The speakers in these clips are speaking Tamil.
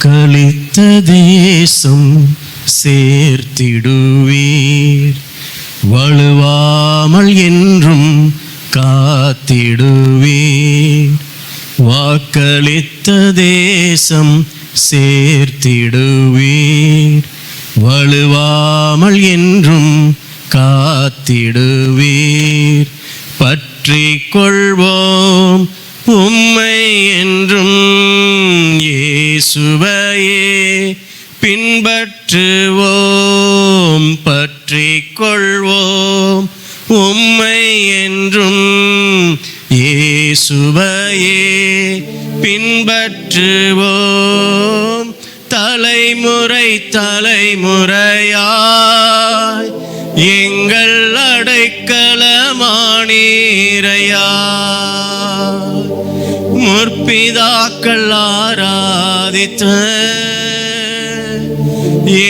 வாக்களித்த தேசம் சேர்த்திடுவீர், வழுவாமல் என்றும் காத்திடுவீர். வாக்களித்த தேசம் சேர்த்திடுவீர், வழுவாமல் என்றும் காத்திடுவீர். பற்றிக் கொள்வோம் உம்மை என்றும், இயேசுவையே பின்பற்றுவோம். பற்றிக் கொள்வோம் உம்மை என்றும், இயேசுவையே பின்பற்றுவோம். தலைமுறை தலைமுறையாய் எங்கள் அடைக்கலமானீரையா. முற்பிதாக்கள் ஆராதித்த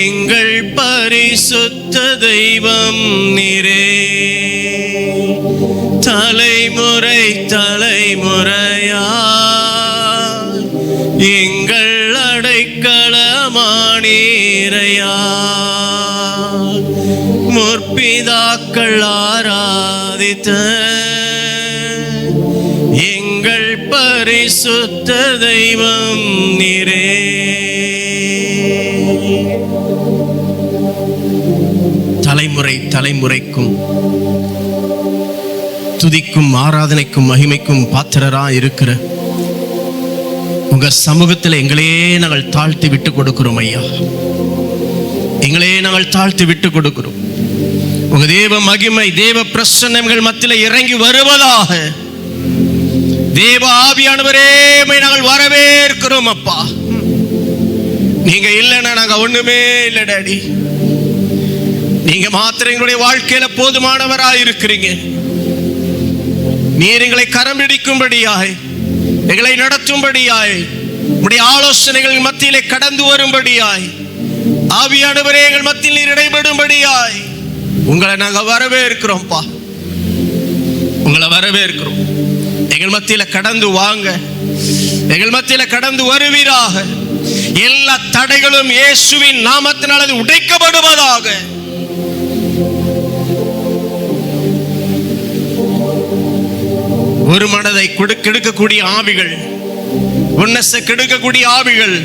எங்கள் பரிசுத்த தெய்வம் நீரே. தலைமுறை தலைமுறையாய் எங்கள் அடைக்கலமானீரையா. முற்பிதாக்கள் ஆராதித்த எங்கள் பரிசுத்த தெய்வம் நீரே. தலைமுறை தலைமுறைக்கும் துதிக்கும் ஆராதனைக்கும் மகிமைக்கும் பாத்திரராய் இருக்கிற உங்க சமூகத்தில் எங்களையே நாங்கள் தாழ்த்தி விட்டு கொடுக்கிறோம் ஐயா. எங்களையே நாங்கள் தாழ்த்தி விட்டு கொடுக்கிறோம். உங்க தேவ மகிமை தேவ பிரசன்னங்கள் மத்தியில் இறங்கி வருவதாக. தேவ ஆவியானவரே நாங்கள் வரவேற்கிறோம் அப்பா. நீங்க இல்லைன்னா நாங்க ஒண்ணுமே இல்லை டாடி. நீங்க மாத்திரம் எங்களுடைய வாழ்க்கையில போதுமானவராய் இருக்கிறீங்க. நீர் எங்களை கரம் பிடிக்கும்படியாய், எங்களை நடத்தும்படியாய், உடைய ஆலோசனைகள் மத்தியிலே கடந்து வரும்படியாய், ஆவியானவரே எங்கள் மத்தியில் நீர் இடைபடும்படியாய் உங்களை நாங்க வரவேற்கிறோம்ப்பா. உங்களை வரவேற்கிறோம். எங்கள் மத்தியில கடந்து வாங்க, எங்கள் மத்தியில கடந்து வருவீராக. எல்லா தடைகளும் இயேசுவின் நாமத்தினால் அது உடைக்கப்படுவதாக. ஒரு மனதை கெடுக்கக்கூடிய ஆவிகள், உன்னச கெடுக்கக்கூடிய ஆவிகள்,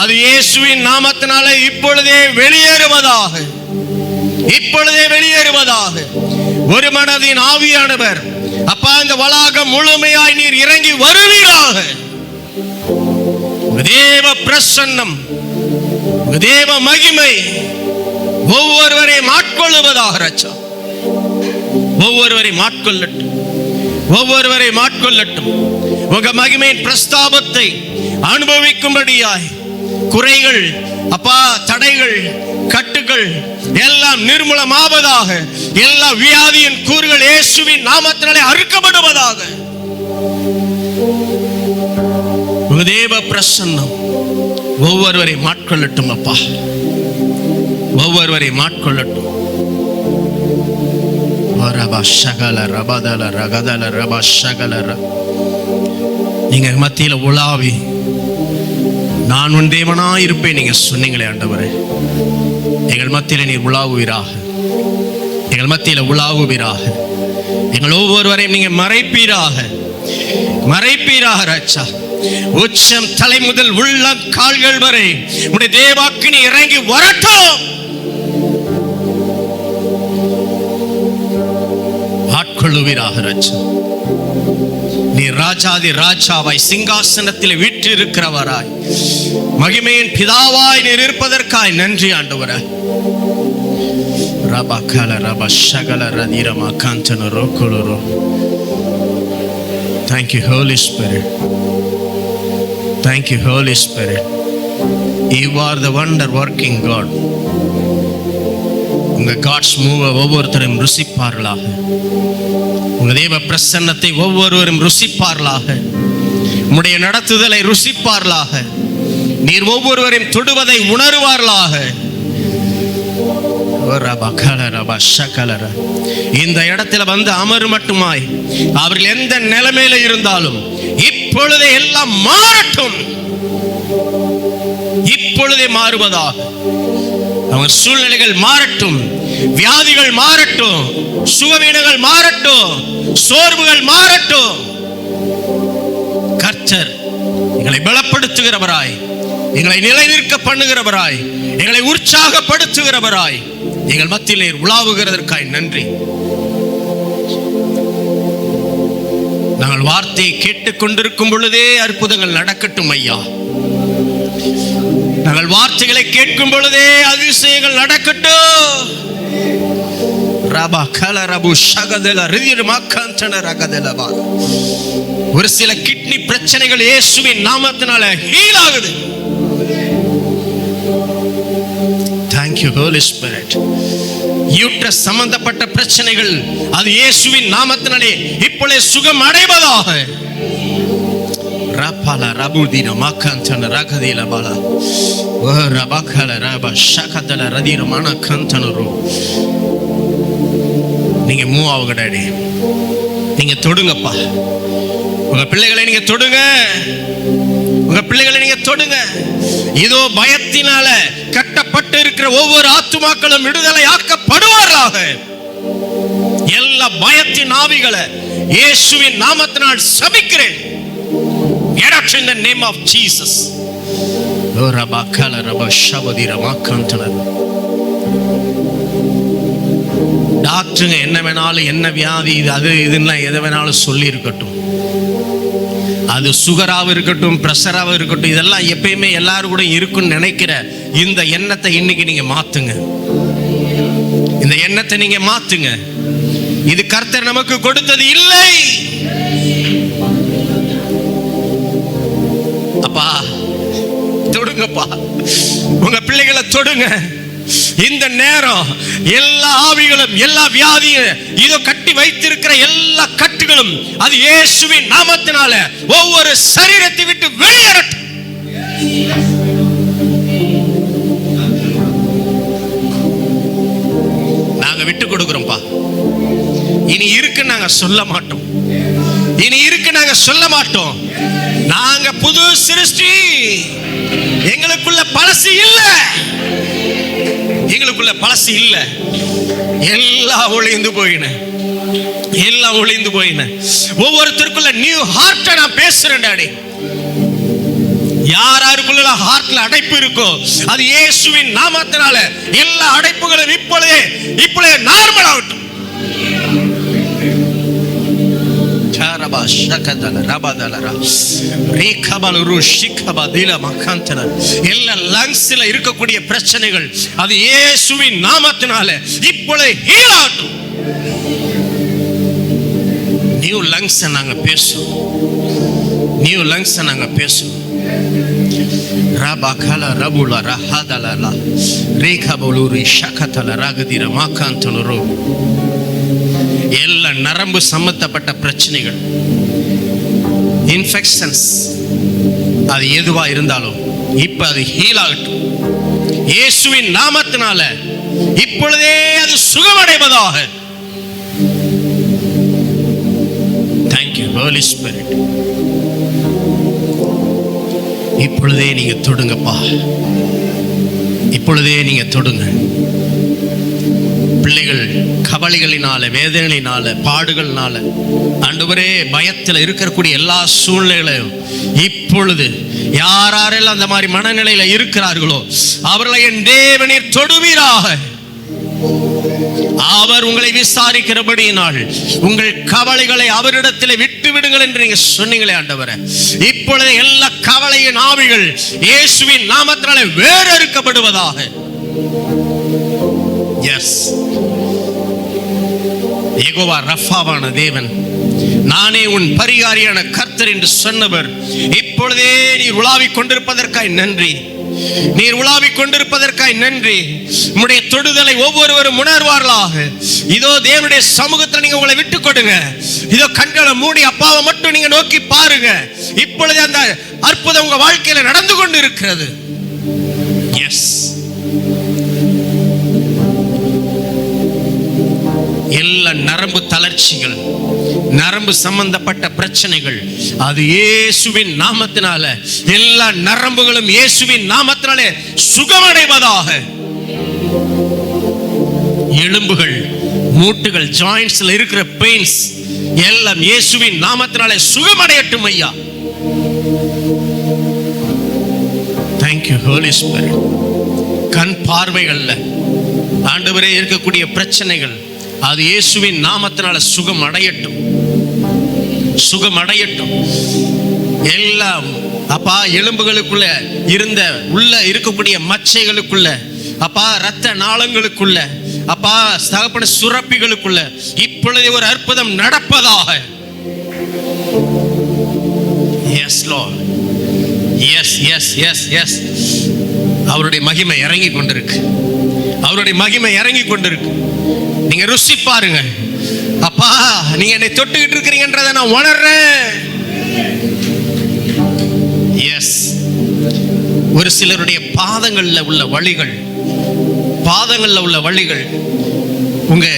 அது இயேசுவின் நாமத்தினால இப்பொழுதே வெளியேறுவதாக. இப்பொழுதே வெளியேறுவதாக. ஒரு மனதின் ஆவியானவர் அப்பா இந்த வளாகம் முழுமையாய் நீர் இறங்கி வருவீராக. தேவ பிரசன்னம், தேவ மகிமை ஒவ்வொருவரையும் ஆட்கொள்ளுவதாக. ரச்சா ஒவ்வொருவரையும் ஆட்கொள்ளட்டும், ஒவ்வொருவரையும் ஆட்கொள்ளட்டும். உங்க மகிமையின் பிரஸ்தாபத்தை அனுபவிக்கும்படியாய் குறைகள் அப்பா, தடைகள், கட்டுகள் எல்லாம் நிர்மூலமாவதாக. எல்லா வியாதியின் கூறுகள் இயேசுவின் நாமத்தினாலே அறுக்கப்படுவதாக. உங்க தேவ பிரசன்னம் ஒவ்வொருவரை மாட்கொள்ளட்டும் அப்பா. ஒவ்வொருவரை மாட்கொள்ளட்டும். நீங்க மத்தியில உலாவி நான் உன் தேவனாய் இருப்பேன் நீங்க சொன்னீங்களே ஆண்டவரே. எங்கள் மத்தியில நீர் உலாவுவீராக, எங்கள் மத்தியில உலாவுவீராக. எங்கள் ஒவ்வொருவரையும் நீங்க மறைப்பீராக, மறைப்பீராக ராஜா. உச்சம் தலை முதல் உள்ள கால்கள் வரை உடைய தேவாக்கினி இறங்கி வரட்டும். ஆட்கொள்ளுவீராக ராஜா. நீ ராஜாதி ராஜாவாய் சிங்காசனத்தில் வீற்றிருக்கிறவராய் மகிமையின் பிதாவாய் நீர் இருப்பதற்காய் நன்றி ஆண்டவரே. ரபா கல ரபா ஷகல ரதிரமா Kanchana ரோக்குலரோ. Thank you Holy Spirit. Thank you Holy Spirit. You are the wonder working God. உங்க காட்ஸ் மூவ ஒவ்வொருத்தரும் ருசிப்பார்களாக. உங்க தேவ பிரசன்னத்தை ஒவ்வொருவரும் ருசிப்பார்களாக. உம்முடைய நடத்துதலை ருசிப்பார்களாக. நீர் ஒவ்வொருவரையும் தொடுவதை உணர்வார்களாக. இந்த இடத்துல வந்து அமரு மட்டுமாய் அவர்கள் எந்த நிலைமையில இருந்தாலும் இப்பொழுதே எல்லாம் மாறட்டும். இப்பொழுதே மாறுவதாக. அவங்க சூழ்நிலைகள் மாறட்டும், வியாதிகள் மாறட்டும், சுகவீனங்கள் மாறட்டும், சோர்வுகள் மாறட்டும். கர்த்தர் எங்களை பலப்படுத்துகிறவராய், எங்களை நிலைநிற்க பண்ணுகிறவராய், எங்களை உற்சாகப்படுத்துகிறவராய் எங்கள் மத்தியிலே உலாவுகிறதற்காய் நன்றி. நாங்கள் வார்த்தையை கேட்டுக் கொண்டிருக்கும் பொழுதே அற்புதங்கள் நடக்கட்டும் ஐயா. நாங்கள் வார்த்தைகளை கேட்கும் பொழுதே அதிசயங்கள் நடக்கட்டும். ஒரு சில கிட்னி பிரச்சனைகள் இயேசுவின் நாமத்தினால ஹீல் ஆகுது. Thank you Holy Spirit. Uterus சம்பந்தப்பட்ட பிரச்சனைகள் அது இயேசுவின் நாமத்தினாலே இப்பொழுது சுகம் அடைவதாக. ரபால ரபுதின மகந்தன ரகதில பால ஓ ரபகல ரப ஷகதல ரதிர மனகந்தனரு. நீங்க மூவ் ஆகுங்க டாடி, நீங்க தொடுங்கப்பா. உங்க பிள்ளைகளை நீங்க தொடுங்க, உங்க பிள்ளைகளை நீங்க தொடுங்க. இதோ பயத்தினால கட்டப்பட்டு இருக்கிற ஒவ்வொரு ஆத்துமாக்களும் விடுதலை ஆக்கப்படுவார்களாக. எல்லா பயத்தின் ஆவிகளை இயேசுவின் நாமத்தினால் சபிக்கிறேன். Get out in the name of Jesus. டாக்டருங்க என்ன வேணாலும், என்ன வியாதி இது அது இதுன்னா எதை வேணாலும் சொல்லி இருக்கட்டும். அது சுகராக இருக்கட்டும், பிரஷராக இருக்கட்டும், இதெல்லாம் எப்பயுமே எல்லாரும் கூட இருக்குன்னு நினைக்கிற இந்த எண்ணத்தை இன்னைக்கு நீங்க மாத்துங்க. இந்த எண்ணத்தை நீங்க மாத்துங்க. இது கர்த்தர் நமக்கு கொடுத்தது இல்லை. அப்பா தொடுங்கப்பா, உங்க பிள்ளைகளை தொடுங்க. இந்த நேரம் எல்லா ஆவிகளும், எல்லா வியாதியும், இதோ கட்டி வைத்திருக்கிற எல்லா கட்டுகளும் அது இயேசுவின் நாமத்தினால ஒவ்வொரு சரீரத்தை விட்டு வெளியேறட்டும். நாங்க விட்டு கொடுக்கிறோம்ப்பா. இனி இருக்கு நாங்க சொல்ல மாட்டோம், இனி இருக்கு நாங்க சொல்ல மாட்டோம். நாங்க புது சிருஷ்டி, எங்களுக்குள்ள பழசு இல்ல, எங்களுக்குள்ள பழசு இல்ல. எல்லாம் ஒளிந்து போயின, எல்லாம் ஒளிந்து போயின. ஒவ்வொருத்தருக்குள்ள நியூ ஹார்ட் நான் பேசுறேன் டாடி. யாருக்குள்ள ஹார்ட்ல அடைப்பு இருக்கோ அது இயேசுவின் நாமத்தினால எல்லா அடைப்புகளும் இப்பொழுதே நார்மல் ஆகட்டும். எல்லா லங்ஸ்ல இருக்கக்கூடிய பிரச்சனைகள் அது இயேசுவின் நாமத்தினால இப்பொழுது ஹீல் ஆகட்டும். நியூ லங்ஸ் நாங்க பேசுவோம், நியூ லங்ஸ் நாங்க பேசுவோம். ரபகல ரபுல ரஹதலல ரேகபலுரி ஷகதல ரகதிர மாகாந்தனரு. எல்லா நரம்பு சம்பந்தப்பட்ட பிரச்சனைகள், இன்ஃபெக்ஷன்ஸ், அது எதுவா இருந்தாலும் இப்ப அது ஹீல் ஆகட்டும் இயேசுவின் நாமத்தினால. இப்பொழுதே அது சுகமடைவதாக. Thank you Holy Spirit. இப்பொழுதே நீங்க தொடுங்கப்பா, இப்பொழுதே நீங்க தொடுங்க. பிள்ளைகள் கவலைகளினால, வேதனைகளினால, பாடுகளினால, ஆண்டவரே பயத்தில் இருக்கக்கூடிய எல்லா சூழ்நிலைகளையும் இப்பொழுது யாரெல்லாம் அந்த மாதிரி மனநிலையில இருக்கிறார்களோ அவர்களை என் தேவனீர் தொடுவீராக. அவர் உங்களை விசாரிக்கிறபடியினால் உங்கள் கவலைகளை அவரிடத்தில் விட்டு விடுங்கள் என்று நீங்க சொன்னீங்களே ஆண்டவரே. இப்பொழுது எல்லா கவலையின் ஆவிகள் இயேசுவின் நாமத்தினாலே வேறறுக்கப்படுவதாக. எஸ், யெகோவா ரஃபாவான தேவன், நானே உன் பரிகாரியான கர்த்தர் என்று சொன்னவர் இப்பொழுதே நீர் உலாவிக் கொண்டிருப்பதற்காய் நன்றி. நீர் உலாவிக் கொண்டிருப்பதற்காய் நன்றி. உம்முடைய தொடுதலை ஒவ்வொருவரும் உணர்வார்களாக. இதோ தேவனுடைய சமூகத்தில் நீங்க உங்களை விட்டு கொடுங்க. இதோ கண்களை மூடி அப்பாவை மட்டும் நீங்க நோக்கி பாருங்க. இப்பொழுது அந்த அற்புதம் உங்க வாழ்க்கையில நடந்து கொண்டு இருக்கிறது. எஸ், எல்லா நரம்பு தளர்ச்சிகள், நரம்பு சம்பந்தப்பட்ட பிரச்சனைகள், அது இயேசுவின் நாமத்தினால எல்லா நரம்புகளும் இயேசுவின் நாமத்தினாலே சுகமடைவதாக. எலும்புகள், மூட்டுகள், ஜாயிண்ட்ஸ்ல இருக்கிற பெயின்ஸ் எல்லாம் இயேசுவின் நாமத்தினாலே சுகமடையட்டும் ஐயா. Thank you Holy Spirit. கண் பார்வைகள்ல ஆண்டவரே இருக்கக்கூடிய பிரச்சனைகள், அது இயேசுவின் நாமத்தினால சுகம் அடையட்டும், சுகம் அடையட்டும். எல்லாம் அப்பா எலும்புகளுக்குள்ள இருந்த உள்ள இருக்கக்கூடிய மச்சைகளுக்குள்ள, அப்பா இரத்த நாளங்களுக்குள்ள, அப்பா தகப்பன சுரப்பிகளுக்குள்ள இப்பொழுதே ஒரு அற்புதம் நடப்பதாக. Yes Lord. Yes yes yes yes அவருடைய மகிமை இறங்கி கொண்டிருக்கு, அவருடைய மகிமை இறங்கி கொண்டிருக்கு. நீங்க ருசி பாருங்க. அப்பா நீங்க என்னை தொட்டுக்கிட்டு இருக்கிறீங்கன்றதை நான் உணர்றேன். எஸ், ஒரு சிலருடைய பாதங்கள்ல உள்ள வலிகள், பாதங்கள்ல உள்ள வலிகள், உங்க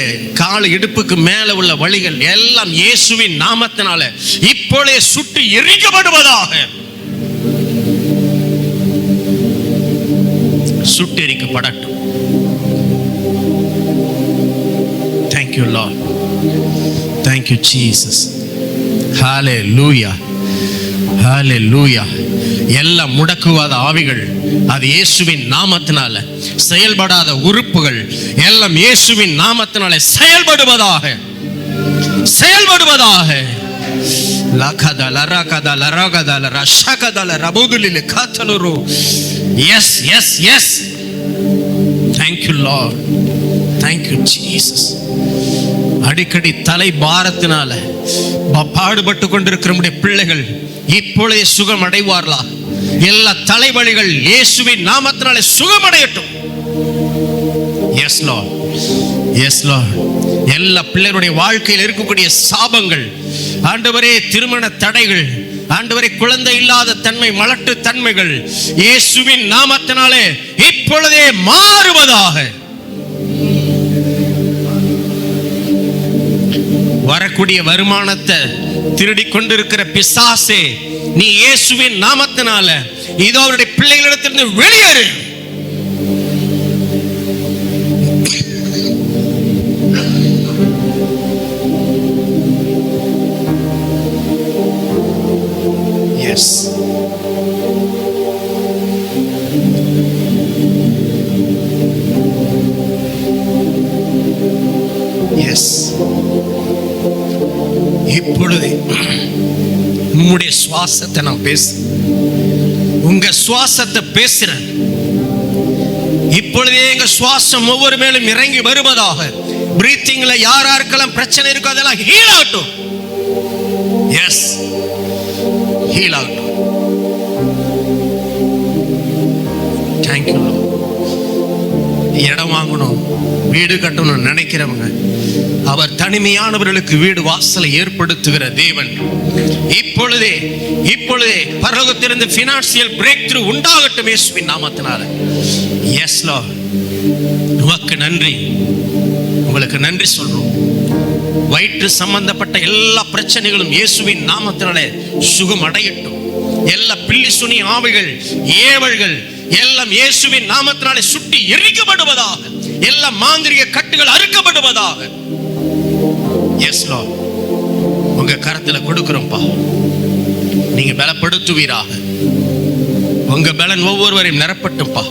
கால் இடுப்புக்கு மேல உள்ள வலிகள் எல்லாம் இயேசுவின் நாமத்தினால இப்பொழுதே சுட்டு எரிக்கப்படுவதாக, சுட்டெரிக்கப்படட்டும். Thank you Lord. Thank you Jesus. Hallelujah. Hallelujah. எல்லா முடக்குவாத ஆவிகள், அது இயேசுவின் நாமத்தினால செயல்படாத உறுப்புகள் எல்லாம் இயேசுவின் நாமத்தினால செயல்படுவதாக, செயல்படுவதாக. Yes, yes, yes. Thank you Lord. Thank you Jesus. அடிக்கடி தலை பாரத்தினால பாடுபட்டு கொண்டிருக்கிற நம்முடைய பிள்ளைகள் இப்பொழுதே சுகம் அடைவார்களா? எல்லா தலைவலிகள் இயேசுவின் நாமத்தினாலே சுகமடையட்டும். Yes Lord. Yes Lord. எல்லா பிள்ளைகளுடைய வாழ்க்கையில் இருக்கக்கூடிய சாபங்கள், ஆண்டவரே திருமண தடைகள், ஆண்டவரே குழந்தை இல்லாத தன்மை, மலட்டு தன்மைகள் இயேசுவின் நாமத்தினாலே இப்பொழுதே மாறுவதாக. வரக்கூடிய வருமானத்தை திருடி கொண்டிருக்கிற பிசாசே, நீ இயேசுவின் நாமத்தினால இதோ அவருடைய பிள்ளைகளிடத்திலிருந்து வெளியேறு. Yes. Yes. இப்பொழுது உம்முடைய சுவாசத்தை நான் பேச, உங்க சுவாசத்தை பேசுறேன். இப்பொழுதே எங்க சுவாசம் ஒவ்வொரு மேலும் இறங்கி வருவதாக. பிரீத்திங்ல யார் யாருக்கெல்லாம் பிரச்சனை இருக்கோ அதெல்லாம் ஹீல் ஆகட்டும். எஸ், ஹீல் ஆகட்டும். தேங்க்யூ. இடம் வாங்கணும், வீடு கட்டணும் நினைக்கிறவங்க, அவர் தனிமையானவர்களுக்கு வீடு வாசலை ஏற்படுத்துகிற தேவன். இப்பொழுதே இப்பொழுதே பரலோகத்திலிருந்து ஃபினான்சியல் பிரேக் த்ரூ உண்டாகட்டும் இயேசுவின் நாமத்தினால. எஸ் லார்ட், உமக்கு நன்றி, உங்களுக்கு நன்றி சொல்றோம். வயிற்று சம்பந்தப்பட்ட எல்லா பிரச்சனைகளும் இயேசுவின் நாமத்தினாலே சுகம் அடையட்டும். எல்லா பில்லி சுனி ஆவிகள், ஏவல்கள் எல்லாம் இயேசுவின் நாமத்தினாலே சுட்டி எரிக்கப்படுவதாக. எல்லா மாந்திரிக கட்டுகள் அறுக்கப்படுவதாக. எஸ் லார்ட், உங்க கரத்துல கொடுக்கிறோம்ப்பா, நீங்க பலப்படுத்துவீராக. உங்க பலன் ஒவ்வொருவரையும் நிரப்பட்டும்பா.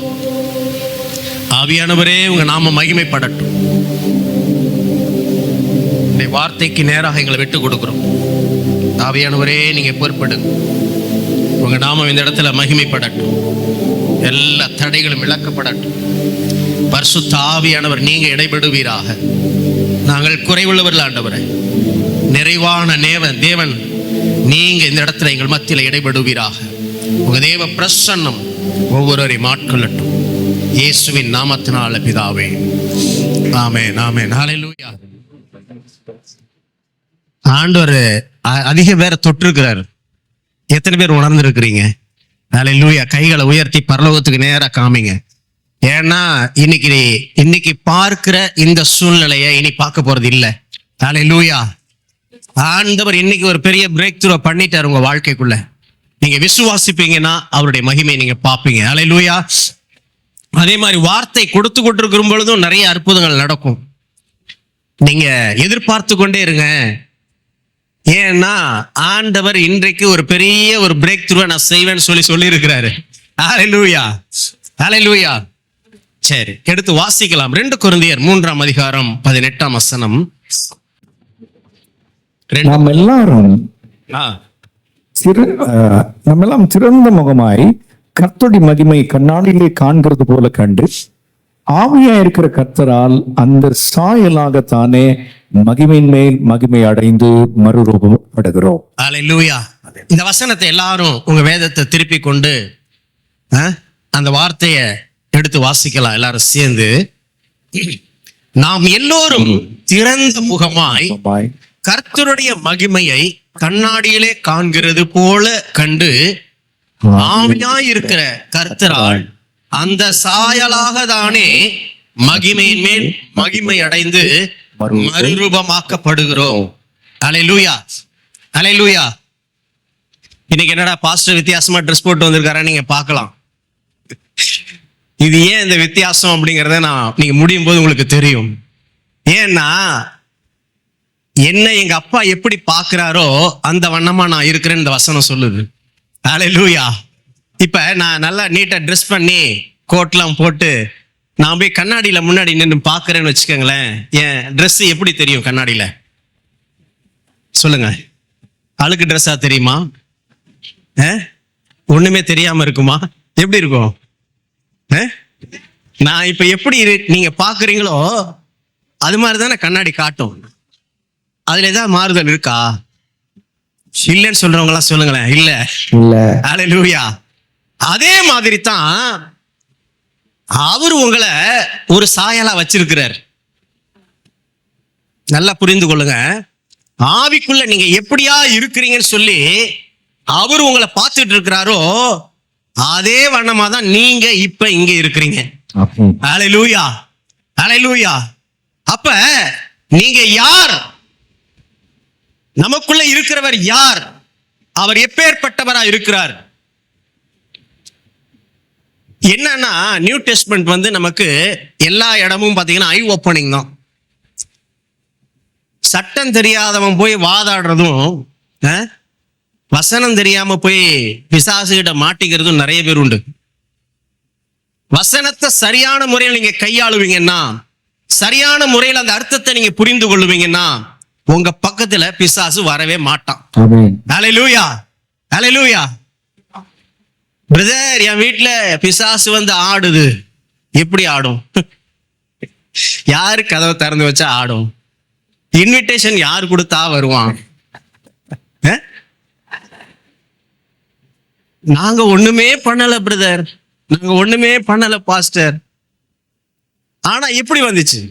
ஆவியானவரே, உங்க நாம மகிமைப்படட்டும். இந்த வார்த்தைக்கு நேராக எங்களை விட்டு கொடுக்கிறோம். ஆவியானவரே, நீங்க பொறுப்படுங்க. உங்க நாமம் இந்த இடத்துல மகிமைப்படட்டும். எல்லா தடைகளும் இழக்கப்படட்டும். பரிசுத்த ஆவியானவர் நீங்க இடைபடுவீராக. நாங்கள் குறைவுள்ளவர்கள் ஆண்டவரே, நிறைவான தேவன் நீங்க இந்த இடத்துல எங்கள் மத்தியில் இடைபடுவீராக. உங்க தேவ பிரசன்னம் ஒவ்வொருவரையும் ஆட்கொள்ளட்டும். இயேசுவின் நாமத்தினால பிதாவே, ஆமென், ஆமென், ஹல்லேலூயா. ஆண்டவர் அதிக பேரை தொட்டிருக்கிறார். எத்தனை பேர் உணர்ந்திருக்கிறீங்க? ஹல்லேலூயா. கைகளை உயர்த்தி பரலோகத்துக்கு நேரா காமிங்க. ஏன்னா இன்னைக்கு பார்க்கிற இந்த சூழ்நிலையை இனி பார்க்க போறது இல்லை. ஹல்லேலூயா. ஆண்டவர் இன்னைக்கு ஒரு பெரிய பிரேக் த்ரூ பண்ணிட்டாரு உங்க வாழ்க்கைக்குள்ள. நீங்க விசுவாசிப்பீங்கன்னா அவருடைய மகிமையை நீங்க பார்ப்பீங்க. அல்லேலூயா. அதே மாதிரி வார்த்தை கொடுத்து கொண்டிருக்கும் பொழுதும் நிறைய அற்புதங்கள் நடக்கும். நீங்க எதிர்பார்த்து கொண்டே இருங்க. ஏன்னா ஆண்டவர் இன்றைக்கு ஒரு பெரிய ஒரு பிரேக் த்ரூ நான் செய்வேன்னு சொல்லி இருக்கிறாரு. அல்லேலூயா, அல்லேலூயா. சரி, எடுத்து வாசிக்கலாம். 2 கொரிந்தியர் 3:18. நாம் எல்லாம் சிறந்த முகமாய் கர்த்தருடைய மகிமை கண்ணாடியிலே காண்கிறது போல கண்டு ஆவியா இருக்கிற கர்த்தரால் அந்த சாயலாகத்தானே மகிமையின் மேல் மகிமை அடைந்து மறுரூபப்படுகிறோம். அல்லேலூயா. இந்த வசனத்தை எல்லாரும் உங்க வேதத்தை திருப்பி கொண்டு அந்த வார்த்தையை எடுத்து வாசிக்கலாம் எல்லாரும் சேர்ந்து. நாம் எல்லோரும் திறந்த முகமாய் கர்த்தருடைய மகிமையை கண்ணாடியிலே காண்கிறது போல கண்டு ஆவியாய் இருக்கிற கர்த்தரால் அந்த சாயலாக தானே மகிமையின் மேல் மகிமை அடைந்து மறுரூபமாக்கப்படுகிறோம். அல்லேலூயா, அல்லேலூயா. இன்னைக்கு என்னடா பாஸ்டர் வித்தியாசமா ட்ரெஸ் போட்டு வந்திருக்காரா நீங்க பார்க்கலாம். இது ஏன் இந்த வித்தியாசம் அப்படிங்கறத நீங்க முடியும் போது உங்களுக்கு தெரியும். ஏன்னா என்ன எங்க அப்பா எப்படி பாக்குறாரோ அந்த வண்ணமா நான் இருக்கிறேன்னு இந்த வசனம் சொல்லுது. அல்லேலூயா. இப்ப நான் நல்லா நீட்டா ட்ரெஸ் பண்ணி கோட்லாம் போட்டு நான் போய் கண்ணாடியில முன்னாடி நின்று பாக்குறேன்னு வச்சுக்கோங்களேன், என் ட்ரெஸ் எப்படி தெரியும் கண்ணாடியில? சொல்லுங்க. அழுக்கு ட்ரெஸ்ஸா தெரியுமா? ஒண்ணுமே தெரியாம இருக்குமா? எப்படி இருக்கும்? நான் இப்ப எப்படி நீங்க பாக்குறீங்களோ அது மாதிரிதானே கண்ணாடி காட்டும். அதுல ஏதாவது மாறுதல் இருக்கா? இல்லைன்னு சொல்றவங்க எல்லாம் சொல்லுங்களேன். இல்ல. அல்லேலூயா. அதே மாதிரி தான் அவர் உங்களை ஒரு சாயலா வச்சிருக்கிறார். நல்லா புரிந்து கொள்ளுங்க. ஆவிக்குள்ள நீங்க எப்படியா இருக்கிறீங்கன்னு சொல்லி அவர் உங்களை பார்த்துட்டு இருக்கிறாரோ அதே வண்ணமா தான் நீங்க இப்ப இங்க இருக்கிறீங்க. அல்லேலூயா, அல்லேலூயா. அப்ப நீங்க யார்? நமக்குள்ள இருக்கிறவர் யார்? அவர் எப்பேற்பட்டவரா இருக்கிறார்? என்னன்னா நியூ டெஸ்ட்மென்ட் நமக்கு எல்லா இடமும் பாத்தீங்கன்னா ஐ ஓப்பனிங் தான். சட்டம் தெரியாதவன் போய் வாதாடுறதும் வசனம் தெரியாம போய் பிசாசுகிட்ட மாட்டிக்கிறதும் நிறைய பேர் உண்டு. வசனத்தை சரியான முறையில் நீங்க கையாளுவீங்கன்னா, சரியான முறையில் அந்த அர்த்தத்தை நீங்க புரிந்து கொள்ளுவீங்கன்னா உங்க பக்கத்துல பிசாசு வரவே மாட்டான். அல்லேலூயா, அல்லேலூயா. பிரதர், என் வீட்டுல பிசாசு ஆடுது. எப்படி ஆடும்? யாரு கதவை திறந்து வச்சா ஆடும்? இன்விடேஷன் யார் கொடுத்தா வருவான்? நாங்க ஒண்ணுமே பண்ணல பிரதர், நாங்க ஒண்ணுமே பண்ணல பாஸ்டர். ஆனா எப்படி வந்துச்சு?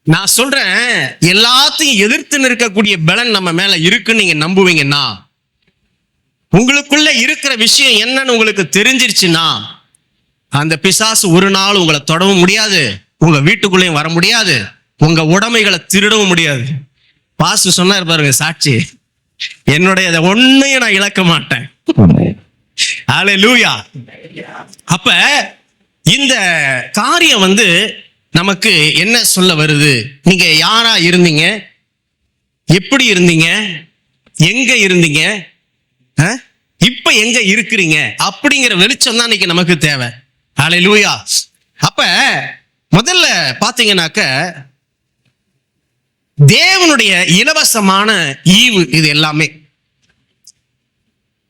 நான் சொல்றேன், எல்லாத்தையும் எதிர்த்து நிற்கக்கூடிய பலன் நம்ம மேல இருக்குன்னு நீங்க நம்புவீங்கன்னா, உங்களுக்குள்ள இருக்கிற விஷயம் என்னன்னு உங்களுக்கு தெரிஞ்சிருச்சுன்னா, அந்த பிசாசு ஒரு நாள் உங்களை தொடவும் முடியாது, உங்க வீட்டுக்குள்ளேயும் வர முடியாது, உங்க உடைமைகளை திருடவும் முடியாது. பாஸ்டர் சொன்னார் பாருங்க சாட்சி, என்னுடைய ஒன்னையும் நான் இழக்க மாட்டேன். அல்லேலூயா. அப்ப இந்த காரியம் நமக்கு என்ன சொல்ல வருது? நீங்க யாரா இருந்தீங்க, எப்படி இருந்தீங்க, எங்க இருந்தீங்க, இப்ப எங்க இருக்கிறீங்க அப்படிங்கிற வெளிச்சம் தான் இன்னைக்கு நமக்கு தேவை. அல்லேலூயா. அப்ப முதல்ல பாத்தீங்கன்னாக்க தேவனுடைய இலவசமான ஈவு இது எல்லாமே.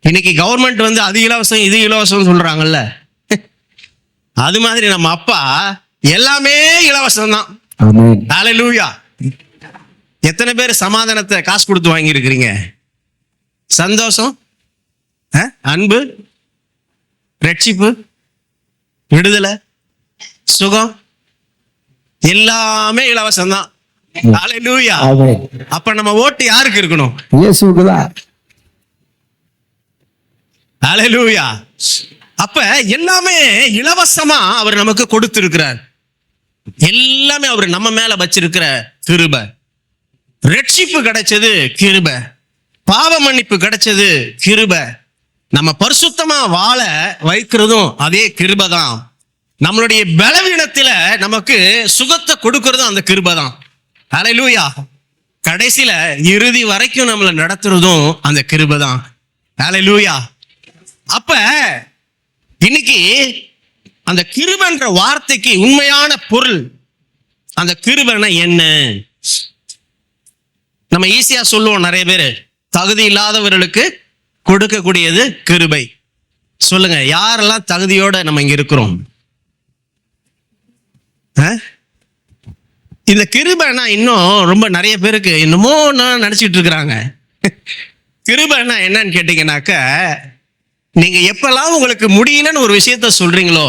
இன்னைக்கு கவர்மெண்ட் அது இலவசம் இது இலவசம் சொல்றாங்கல்ல, அது மாதிரி நம்ம அப்பா எல்லாமே இலவசம் தான். அல்லேலூயா. எத்தனை பேர் சமாதானத்தை காசு கொடுத்து வாங்கி இருக்கிறீங்க? சந்தோஷம், அன்பு, ரட்சிப்பு, விடுதலை, சுகம் எல்லாமே இலவசம் தான். அல்லேலூயா. அப்ப நம்ம ஓட்டு யாருக்கு இருக்கணும்? இயேசுவுக்கு தான். அல்லேலூயா. அப்ப எல்லாமே இலவசமா அவர் நமக்கு கொடுத்திருக்கிறார். எல்லாமே அவர் நம்ம மேல வச்சிருக்கிற கிருபை. ரட்சிப்பு கிடைச்சது கிருபை, பாவ மன்னிப்பு கிடைச்சது கிருபை, நம்ம பரிசுத்தமா வாழ வைக்கிறதும் அதே கிருபை தான், நம்மளுடைய பலவீனத்துல நமக்கு சுகத்தை கொடுக்கறதும் அந்த கிருபை தான். ஹல்லேலூயா. கடைசியில இறுதி வரைக்கும் நம்மளை நடத்துறதும் அந்த கிருபை தான். ஹல்லேலூயா. அப்ப இன்னைக்கு அந்த கிருபைன்ற வார்த்தைக்கு உண்மையான பொருள், அந்த கிருபைனா என்ன? நம்ம ஈஸியா சொல்லுவோம், நிறைய பேர் தகுதி இல்லாதவர்களுக்கு கொடுக்கக்கூடியது கிருபை. சொல்லுங்க, யாரெல்லாம் தகுதியோட நம்ம இங்க இருக்கிறோம்? இந்த கிருபைனா இன்னும் ரொம்ப நிறைய பேருக்கு என்னமோ நினைச்சிட்டு இருக்கிறாங்க. கிருபைனா என்னன்னு கேட்டீங்கன்னாக்க, நீங்க எப்பெல்லாம் உங்களுக்கு முடியலன்னு ஒரு விஷயத்த சொல்றீங்களோ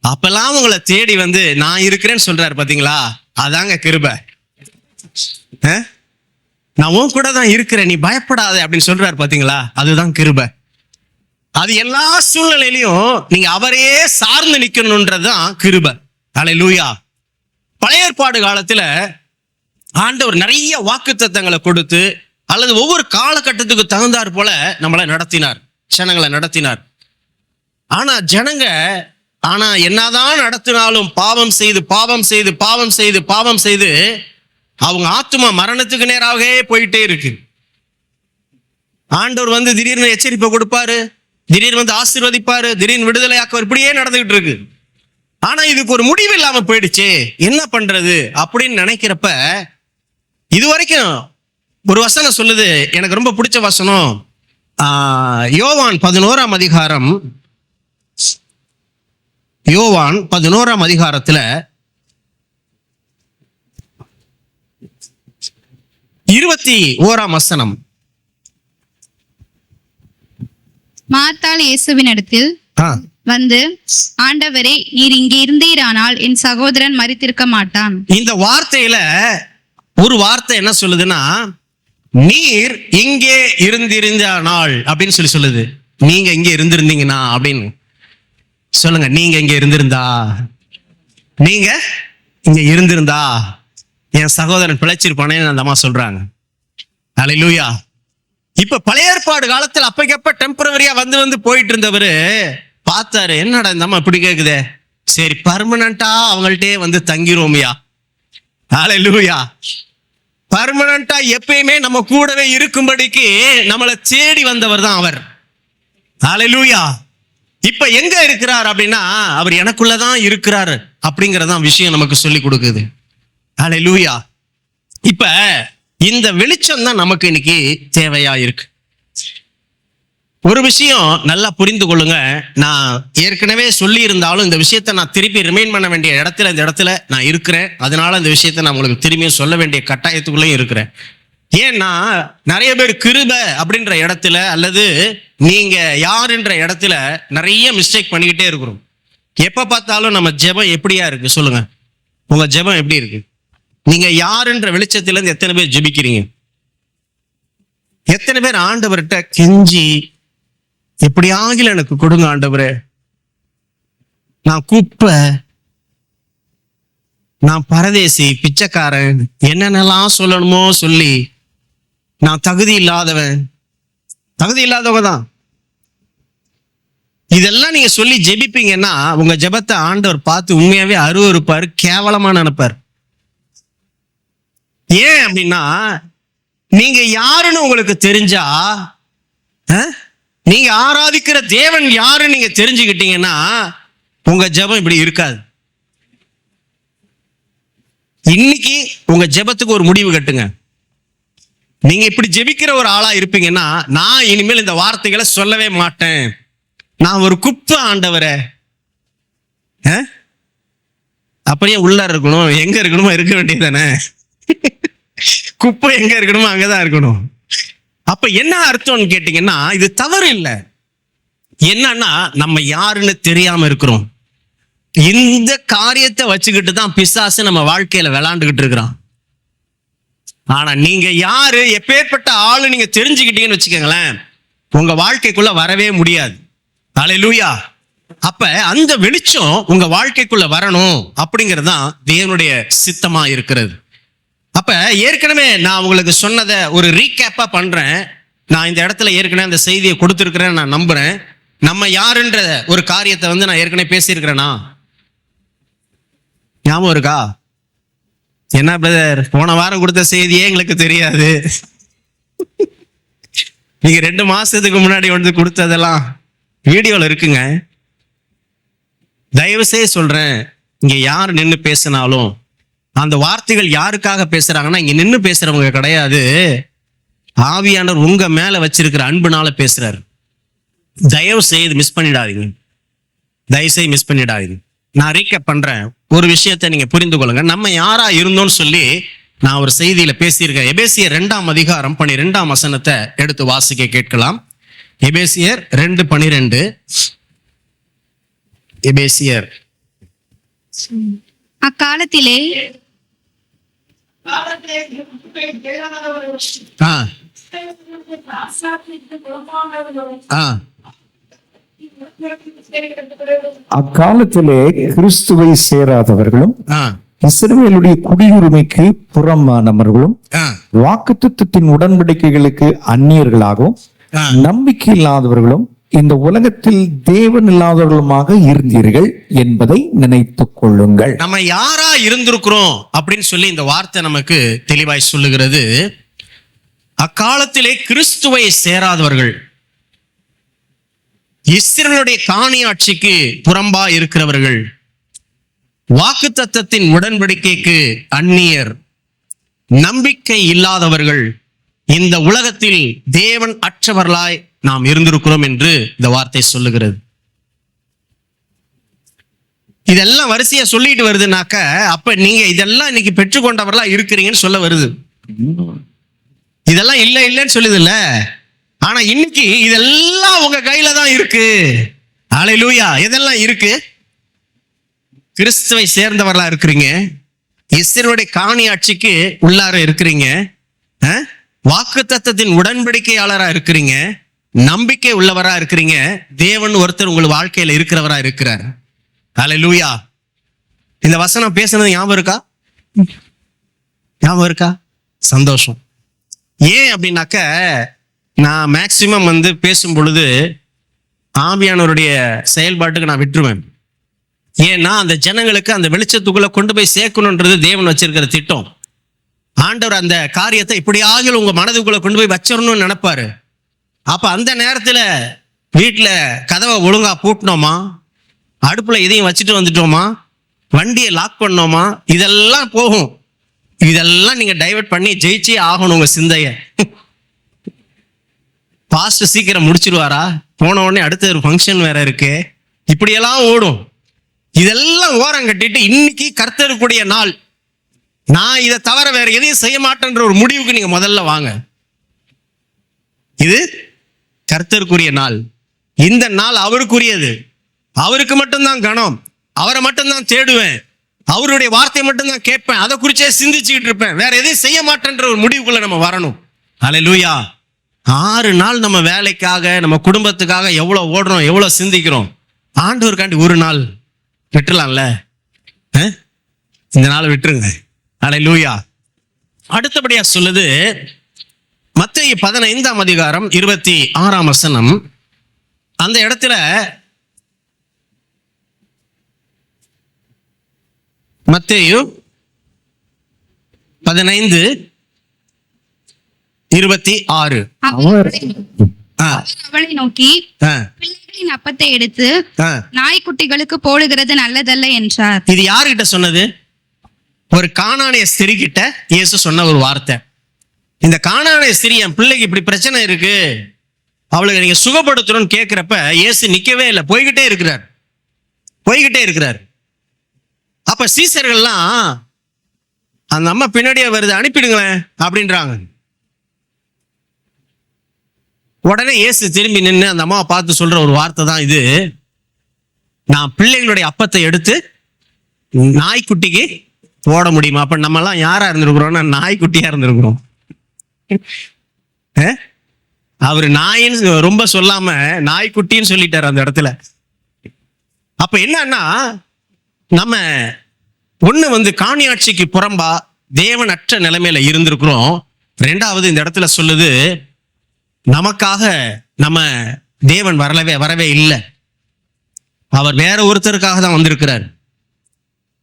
அப்பெல்லாம் உங்களை தேடி வந்து நான் இருக்கிறேன்னு சொல்றாரு பாத்தீங்களா, அதாங்க கிருபை. நான் உன் கூட தான் இருக்கிறேன், நீ பயப்படாத அப்படின்னு சொல்றாரு பாத்தீங்களா, அதுதான் கிருபை. அது எல்லா சூழ்நிலையிலையும் நீங்க அவரையே சார்ந்து நிக்கணும்ன்றதுதான் கிருபை. ஹல்லேலூயா. பழைய ஏற்பாடு காலத்துல ஆண்டவர் நிறைய வாக்குத்தத்தங்களை கொடுத்து அல்லது ஒவ்வொரு காலகட்டத்துக்கு தகுந்தாற் போல நம்மளை நடத்தினார், ஜனங்களை நடத்தினார். ஆனா என்னதான் நடத்தினாலும் பாவம் செய்து பாவம் செய்து பாவம் செய்து பாவம் செய்து அவங்க ஆத்துமா மரணத்துக்கு நேராகவே போயிட்டே இருக்கு. ஆண்டவர் வந்து திடீர்னு எச்சரிப்பை கொடுப்பாரு, திடீர்னு வந்து ஆசீர்வதிப்பாரு, திடீர்னு விடுதலையாக்குவார், இப்படியே நடந்துகிட்டு இருக்கு. ஆனா இதுக்கு ஒரு முடிவு இல்லாம போயிடுச்சு, என்ன பண்றது அப்படின்னு நினைக்கிறப்ப இது வரைக்கும் ஒரு வசனம் சொல்லுது, எனக்கு ரொம்ப பிடிச்ச வசனம். யோவான் 11ஆம் அதிகாரம், யோவான் 11ஆம் அதிகாரத்துல 21ஆம் வசனம். மார்த்தாள் இயேசுவினிடத்தில் வந்து, ஆண்டவரே, நீர் இங்கே இருந்தீரானால் என் சகோதரன் மரித்திருக்க மாட்டான். இந்த வார்த்தையில ஒரு வார்த்தை என்ன சொல்லுதுன்னா, நீர் இங்கே இருந்திருந்தானால் அப்படின்னு சொல்லுது. நீங்க இங்க இருந்திருந்தீங்கன்னா அப்படின்னு சொல்லுங்க. நீங்க இங்க இருந்திருந்தா, நீங்க இங்க இருந்திருந்தா என் சகோதரன் பிழைச்சிருப்பானேன்னு அந்த அம்மா சொல்றாங்க. ஹல்லேலூயா. இப்ப பழைய ஏற்பாடு காலத்துல அப்பக்கப்ப டெம்பரவரியா வந்து போயிட்டு இருந்தவரு பார்த்தாரு, என்னடா இந்த அம்மா இப்படி கேக்குதே, சரி பர்மனண்டா அவங்கள்ட்டே வந்து தங்கிரோமியா. ஹல்லேலூயா. பர்மனண்டா எப்பயுமே நம்ம கூடவே இருக்கும்படிக்கு நம்மளை தேடி வந்தவர் தான் அவர். ஹல்லேலூயா. இப்ப எங்க இருக்கிறார் அப்படின்னா, அவர் எனக்குள்ளதான் இருக்கிறார் அப்படிங்கறதான் விஷயம் நமக்கு சொல்லி கொடுக்குது. ஹல்லேலூயா. இப்ப இந்த வெளிச்சம் தான் நமக்கு இன்னைக்கு தேவையா இருக்கு. ஒரு விஷயம் நல்லா புரிந்து கொள்ளுங்க, நான் ஏற்கனவே சொல்லி இருந்தாலும் இந்த விஷயத்தை நான் திருப்பி ரிமைண்ட் பண்ண வேண்டிய இடத்துல இந்த இடத்துல நான் இருக்கிறேன். அதனால இந்த விஷயத்தை நான் உங்களுக்கு திரும்பியும் சொல்ல வேண்டிய கட்டாயத்துக்குள்ளேயும் இருக்கிறேன். ஏன்னா நிறைய பேர் கிருபை அப்படின்ற இடத்துல அல்லது நீங்க யாருன்ற இடத்துல நிறைய மிஸ்டேக் பண்ணிக்கிட்டே இருக்கிறோம். எப்ப பார்த்தாலும் நம்ம ஜெபம் எப்படியா இருக்கு சொல்லுங்க, உங்க ஜெபம் எப்படி இருக்கு? நீங்க யாருன்ற வெளிச்சத்துல இருந்து எத்தனை பேர் ஜெபிக்கிறீங்க? எத்தனை பேர் ஆண்டவர்கிட்ட கெஞ்சி, எப்படி ஆகில எனக்கு கொடுங்க ஆண்டவரே, நான் குப்பை, நான் பரதேசி, பிச்சைக்காரன், என்னென்னலாம் சொல்லணுமோ சொல்லி நான் தகுதி இல்லாதவங்க தான், இதெல்லாம் நீங்க சொல்லி ஜெபிப்பீங்கன்னா உங்க ஜெபத்தை ஆண்டவர் பார்த்து உண்மையாவே அருவருப்பாரு, கேவலமா நினைப்பார். ஏன் அப்படின்னா, நீங்க யாருன்னு உங்களுக்கு தெரிஞ்சா, நீங்க ஆராதிக்கிற தேவன் யாருன்னு நீங்க தெரிஞ்சுக்கிட்டீங்கன்னா உங்க ஜெபம் இப்படி இருக்காது. இன்னைக்கு உங்க ஜெபத்துக்கு ஒரு முடிவு கட்டுங்க. நீங்க இப்படி ஜெபிக்கிற ஒரு ஆளா இருப்பீங்கன்னா, நான் இனிமேல் இந்த வார்த்தைகளை சொல்லவே மாட்டேன், நான் ஒரு குப்பை ஆண்டவரே. அப்படியே உள்ள இருக்கணும், எங்க இருக்கணுமோ இருக்க வேண்டியதானே. குப்பை எங்க இருக்கணுமோ அங்கதான் இருக்கணும். அப்ப என்ன அர்த்தம்னு கேட்டீங்கன்னா, இது தவறு இல்லை. என்னன்னா, நம்ம யாருன்னு தெரியாம இருக்கிறோம். இந்த காரியத்தை வச்சுக்கிட்டு தான் பிசாசு நம்ம வாழ்க்கையில விளையாண்டுகிட்டு இருக்கிறான். ஆனா நீங்க யாரு, எப்பேற்பட்ட ஆளு நீங்க தெரிஞ்சுக்கிட்டீங்கன்னு வச்சுக்கோங்களேன், உங்க வாழ்க்கைக்குள்ள வரவே முடியாது. ஹல்லேலூயா. அப்ப அந்த வெளிச்சம் உங்க வாழ்க்கைக்குள்ள வரணும் அப்படிங்கிறது தான் தேவனுடைய சித்தமா இருக்கிறது. அப்ப ஏற்கனவே நான் உங்களுக்கு சொன்னதை ஒரு ரீகேப்பா பண்றேன். நான் இந்த இடத்துல ஏற்கனவே அந்த செய்தியை கொடுத்திருக்கிறேன், நான் நம்புறேன். நம்ம யாருன்ற ஒரு காரியத்தை நான் ஏற்கனவே பேசியிருக்கிறேனா? ஞாபகம் இருக்கா? என்ன பிரதர், போன வாரம் கொடுத்த செய்தியே எங்களுக்கு தெரியாது. நீங்க 2 மாசத்துக்கு முன்னாடி கொடுத்ததெல்லாம் வீடியோல இருக்குங்க. தயவு செய்து சொல்றேன், இங்க யார் நின்று பேசினாலும் அந்த வார்த்தைகள் யாருக்காக பேசுறாங்கன்னா, இங்க நின்று பேசுறவங்க கிடையாது. ஆவியானவர் உங்க மேல வச்சிருக்கிற அன்புனால பேசுறாரு. தயவு செய்து மிஸ் பண்ணிடாதீங்க, தயவு செய்து மிஸ் பண்ணிடாதீங்க. நான் ரீகேப் பண்றேன், ஒரு விஷயத்தை நீங்க புரிந்து கொள்ளுங்க. நம்ம யாரா இருந்தோம்னு சொல்லி நான் ஒரு செய்தியில பேசியிருக்கேன். எபேசியர் 2ஆம் அதிகாரம் 12ஆம் வசனத்தை எடுத்து வாசிக்க கேட்கலாம். எபேசியர் 2:12. எபேசியர். அக்காலத்திலே அக்காலத்திலே கிறிஸ்துவை சேராதவர்களும் இஸ்ரவேலுடைய குடியுரிமைக்கு புறம்பானவர்களும் வாக்குத்தத்தத்தின் உடன்படிக்கைகளுக்கு அந்நியர்களாகவும் நம்பிக்கை இல்லாதவர்களும் இந்த உலகத்தில் தேவன் இல்லாதவர்களுமாக இருந்தீர்கள் என்பதை நினைத்துக் கொள்ளுங்கள். நம்ம யாரா இருந்திருக்கிறோம் அப்படின்னு சொல்லி இந்த வார்த்தை நமக்கு தெளிவாய் சொல்லுகிறது. அக்காலத்திலே கிறிஸ்துவை சேராதவர்கள், இஸ்ரவேலுடைய காணியாட்சிக்கு புறம்பா இருக்கிறவர்கள், வாக்குத்தத்தத்தின் உடன்படிக்கைக்கு அந்நியர், நம்பிக்கை இல்லாதவர்கள், இந்த உலகத்தில் தேவன் அற்றவர்களாய் நாம் இருந்திருக்கிறோம் என்று இந்த வார்த்தை சொல்லுகிறது. இதெல்லாம் வரிசையா சொல்லிட்டு வருதுனாக்க, அப்ப நீங்க இதெல்லாம் இன்னைக்கு பெற்றுக்கொண்டவர்களா இருக்கிறீங்கன்னு சொல்ல வருது. இதெல்லாம் இல்லைன்னு சொல்லுது இல்ல. ஆனா இன்னைக்கு இதெல்லாம் உங்க கையில தான் இருக்கு. ஹல்லேலூயா. இதெல்லாம் இருக்கு. கிறிஸ்துவை சேர்ந்தவர்களா இருக்கிறீங்க, இஸ்ரவேலுடைய காணியாட்சிக்கு உள்ளார இருக்கிறீங்க, வாக்குத்தத்தத்தின் உடன்படிக்கையாளரா இருக்கிறீங்க, நம்பிக்கை உள்ளவரா இருக்கிறீங்க. தேவன் ஒருத்தர் உங்கள் வாழ்க்கையில இருக்கிறவரா இருக்கிறார். ஹல்லேலூயா. இந்த வசனம் பேசுனது ஞாபகம் இருக்கா? ஞாபகம் இருக்கா? சந்தோஷம். ஏன் அப்படின்னாக்க, நான் மேக்சிமம் பேசும் பொழுது ஆவியானவருடைய செயல்பாட்டுக்கு நான் விட்டுருவேன். ஏன்னா அந்த ஜனங்களுக்கு அந்த வெளிச்சத்துக்குள்ள கொண்டு போய் சேர்க்கணுன்றது தேவன் வச்சிருக்கிற திட்டம். ஆண்டவர் அந்த காரியத்தை இப்படியாக உங்க மனதுக்குள்ள கொண்டு போய் வச்சிடணும்னு நினைப்பாரு. அப்ப அந்த நேரத்துல வீட்டுல கதவை ஒழுங்கா பூட்டினோமா, அடுப்புல எதையும் வச்சுட்டு வந்துட்டோமா, வண்டியை லாக் பண்ணோமா, இதெல்லாம் போகும். இதெல்லாம் நீங்க டைவர்ட் பண்ணி ஜெயிச்சே ஆகணும் உங்க சிந்தைய. பாஸ்ட் சீக்கிரம் முடிச்சிருவாரா, போன உடனே அடுத்த ஒரு ஃபங்க்ஷன் வேற இருக்கு, இப்படியெல்லாம் ஓடும். இதெல்லாம் ஓரம் கட்டிட்டு இன்னைக்கு கர்த்தருக்குரிய நாள், நான் இதை தவிர வேற எதையும் செய்ய மாட்டேன்ற ஒரு முடிவுக்கு நீங்க முதல்ல வாங்க. இது கர்த்தருக்குரிய நாள். இந்த நாள் அவருக்குரியது. அவருக்கு மட்டும்தான் கணம். அவரை மட்டும்தான் தேடுவேன். அவருடைய வார்த்தை மட்டும்தான் கேட்பேன். அதை குறிச்சே சிந்திச்சுக்கிட்டு இருப்பேன். வேற எதையும் செய்ய மாட்டேன்ற ஒரு முடிவுக்குள்ள நம்ம வரணும். ஹல்லேலூயா. 6 நாள் நம்ம வேலைக்காக, நம்ம குடும்பத்துக்காக எவ்வளவு ஓடுறோம், எவ்வளவு சிந்திக்கிறோம். ஆண்டவருக்காண்டி ஒரு நாள் விட்டுலாம்ல. இந்த நாளை விட்டுருங்க. ஹல்லேலூயா. அடுத்தபடியா சொல்லுது மத்தேயு 15ஆம் அதிகாரம் 26ஆம் வசனம். அந்த இடத்துல மத்தேயு 15:26. அவளை நோக்கி, பிள்ளைகளின் அப்பத்தை எடுத்து நாய்க்குட்டிகளுக்கு போடுகிறது நல்லதல்ல என்றார். இது யாருகிட்ட சொன்னது? ஒரு கானானிய ஸ்திரீ கிட்ட இயேசு சொன்ன ஒரு வார்த்தை. இந்த கானானிய ஸ்திரீ, என் பிள்ளைக்கு இப்படி பிரச்சனை இருக்கு, அவளுக்கு நீங்க சுகப்படுத்தணும்னு கேட்கிறப்ப இயேசு நிக்கவே இல்லை, போய்கிட்டே இருக்கிறார். அப்ப சீசர்கள்லாம் அந்த அம்மா பின்னாடியே வருது, அனுப்பிடுங்களேன் அப்படின்றாங்க. உடனே இயேசு திரும்பி நின்று அந்த அம்மாவை பார்த்து சொல்ற ஒரு வார்த்தை தான் இது. நான் பிள்ளைகளுடைய அப்பத்தை எடுத்து நாய்க்குட்டிக்கு போட முடியுமா? அப்ப நம்ம எல்லாம் யாரா இருந்திருக்கிறோம்னா நாய்க்குட்டியா இருந்திருக்கிறோம். அவரு நாயின்னு ரொம்ப சொல்லாம நாய்க்குட்டின்னு சொல்லிட்டாரு அந்த இடத்துல. அப்ப என்னன்னா, நம்ம ஒண்ணு காணியாட்சிக்கு புறம்பா, தேவனற்ற நிலைமையில இருந்திருக்கிறோம். ரெண்டாவது இந்த இடத்துல சொல்லுது, நமக்காக நம்ம தேவன் வரவே இல்லை. அவர் வேற ஒருத்தருக்காக தான் வந்திருக்கிறார்.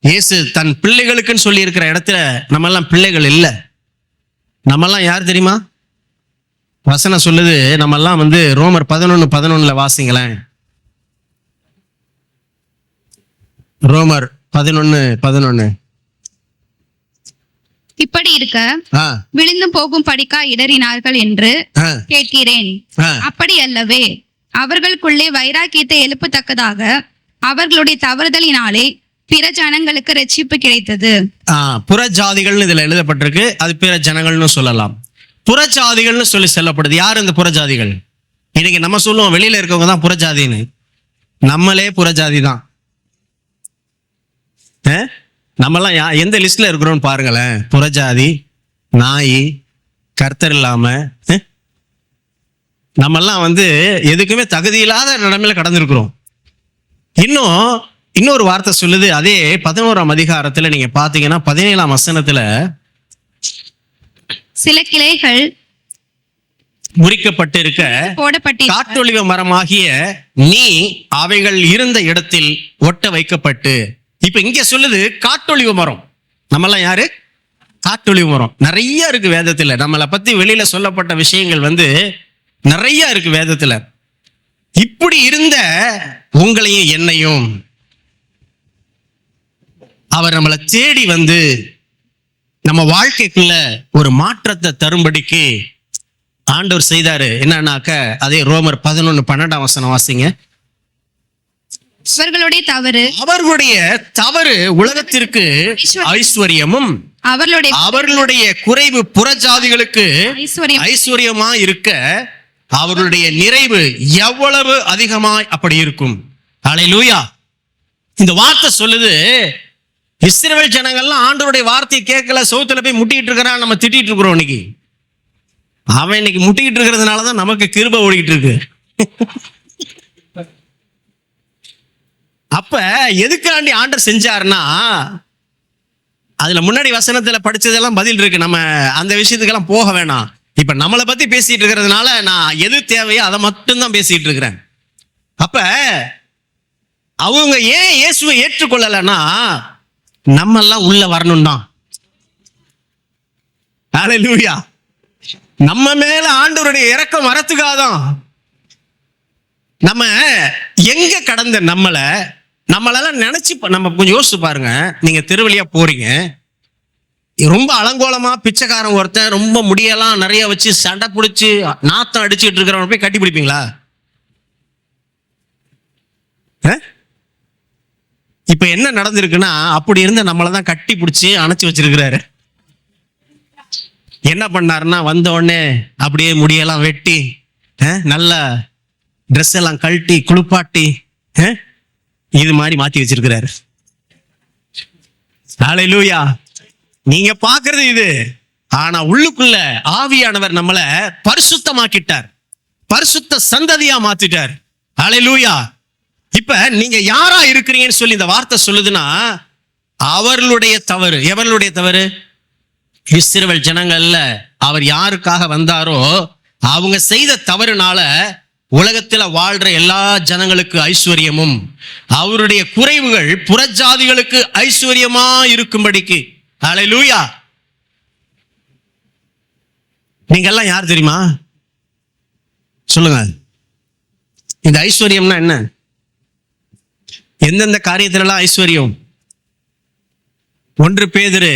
இயேசு தன் பிள்ளைகளுக்குன்னு சொல்லி இருக்கிற இடத்துல நம்ம எல்லாம் பிள்ளைகள் இல்லை. நம்மெல்லாம் யார் தெரியுமா? வசனம் சொல்லுது, நம்ம எல்லாம் ரோமர் 11:11 வாசிங்களேன். ரோமர் 11:11. இப்படி இருக்க விழுந்து போகும் படிக்கா இடறினார்கள் என்று கேட்கிறேன். அப்படி அல்லவே, அவர்களுக்குள்ளே வைராக்கியத்தை எழுப்பத்தக்கதாக அவர்களுடைய தவறுதலினாலே பிற ஜனங்களுக்கு ரட்சிப்பு கிடைத்தது. புற ஜாதிகள் இதுல எழுதப்பட்டிருக்கு. அது பிற ஜனங்கள்னு சொல்லலாம். புற ஜாதிகள்னு சொல்லி சொல்லப்படுது. யார் இந்த புற ஜாதிகள்? இன்னைக்கு நம்ம சொல்லுவோம் வெளியில இருக்கவங்க தான் புறஜாதின்னு. நம்மளே புறஜாதி தான். நம்மெல்லாம் எந்த லிஸ்ட்ல இருக்கிறோம்னு பாருங்களேன். புறஜாதி, நாய், கர்த்தர் இல்லாம நம்மெல்லாம் எதுக்குமே தகுதி இல்லாத நிலைமையில கடந்திருக்கிறோம். இன்னொரு வார்த்தை சொல்லுது. அதே 11ஆம் அதிகாரத்துல நீங்க பாத்தீங்கன்னா 17ஆம் வசனத்துல, சில கிளைகள் முறிக்கப்பட்டிருக்க காட்டொலிவ மரமாகிய நீ அவைகள் இருந்த இடத்தில் ஒட்ட வைக்கப்பட்டு. இப்ப இங்க சொல்லுது காட்டொலிவ மரம். நம்மெல்லாம் யாரு? காட்டொலிவ மரம். நிறைய இருக்கு வேதத்துல. நம்மளை பத்தி வெளியில சொல்லப்பட்ட விஷயங்கள் நிறைய இருக்கு வேதத்துல. இப்படி இருந்த உங்களையும் என்னையும் அவர் நம்மளை தேடி நம்ம வாழ்க்கைக்குள்ள ஒரு மாற்றத்தை தரும்படிக்கு ஆண்டவர் செய்தாரு. என்னன்னாக்க அதே ரோமர் 11:12 வசனம் வாசிங்க. அவர்களுடைய தவறு உலகத்திற்கு ஐஸ்வர்யமும் அவர்களுடைய குறைவு புறஜாதிகளுக்கு ஐஸ்வர்யமா இருக்க அவர்களுடைய நிறைவு எவ்வளவு அதிகமாய் அப்படி இருக்கும். ஹல்லேலூயா. இந்த வார்த்தை சொல்லுது, இஸ்ரவேல் ஜனங்கள்லாம் ஆண்டவருடைய வார்த்தையை கேட்கல, சவுத்துல போய் முட்டிட்டு இருக்கிறான். நம்ம திட்டிட்டு இருக்கிறோம். இன்னைக்கு அவன் இன்னைக்கு முட்டிக்கிட்டு இருக்கிறதுனாலதான் நமக்கு கிருபை ஓடிக்கிட்டு இருக்கு. அப்ப எதுக்காண்டி ஆண்டவர் செஞ்சாருன்னா, அதுல முன்னாடி வசனத்துல படிச்சதெல்லாம் பதில் இருக்கு. நம்ம அந்த விஷயத்துக்கெல்லாம் போக வேணாம். இப்ப நம்மளை பத்தி பேசிட்டு இருக்கிறதுனால நான் எது தேவையோ அதை மட்டும்தான் பேசிட்டு இருக்கிறேன். அப்ப அவங்க ஏன் இயேசுவை ஏற்றுக்கொள்ளலன்னா, நம்ம எல்லாம் உள்ள வரணும் தான். ஹல்லேலூயா. நம்ம மேல ஆண்டவருடைய இரக்கம் வரத்துக்காதான். நம்ம எங்க கடந்த நம்மளெல்லாம் நினைச்சு நம்ம கொஞ்சம் யோசிச்சு பாருங்க. நீங்க திருவழியா போறீங்க, ரொம்ப அலங்கோலமா பிச்சைக்காரன் ஒருத்தன் ரொம்ப முடியெல்லாம் நிறைய வச்சு சண்டை பிடிச்சி நாத்தம் அடிச்சுட்டு இருக்கிறவங்க போய் கட்டி பிடிப்பீங்களா? இப்ப என்ன நடந்திருக்குன்னா, அப்படி இருந்த நம்மளதான் கட்டி பிடிச்சி அணைச்சு வச்சிருக்கிறாரு. என்ன பண்ணாருன்னா, வந்த உடனே அப்படியே முடியெல்லாம் வெட்டி நல்ல ட்ரெஸ் எல்லாம் கழட்டி குளிப்பாட்டி இது மாதிரி மாத்தி வச்சிருக்கிறாரு. ஹல்லேலூயா. நீங்க பாக்குறது இது. ஆனா உள்ளுக்குள்ள ஆவியானவர் நம்மளை பரிசுத்தமாக்கிட்டார், பரிசுத்த சந்ததியா மாத்திட்டார். ஹல்லேலூயா. இப்ப நீங்க யாரா இருக்கிறீங்கன்னு சொல்லி இந்த வார்த்தை சொல்லுதுன்னா, அவர்களுடைய தவறு. எவர்களுடைய தவறு? இஸ்ரவேல் ஜனங்கள்ல அவர் யாருக்காக வந்தாரோ அவங்க செய்த தவறுனால உலகத்துல வாழ்ற எல்லா ஜனங்களுக்கு ஐஸ்வர்யமும் அவருடைய குறைவுகள் புறஜாதிகளுக்கு ஐஸ்வர்யமா இருக்கும்படிக்கு. ஹல்லேலூயா. நீங்க எல்லாம் யார் தெரியுமா? சொல்லுங்க. இந்த ஐஸ்வர்யம்னா என்ன? எந்தெந்த காரியத்திலெல்லாம் ஐஸ்வர்யம்? 1 பேதுரு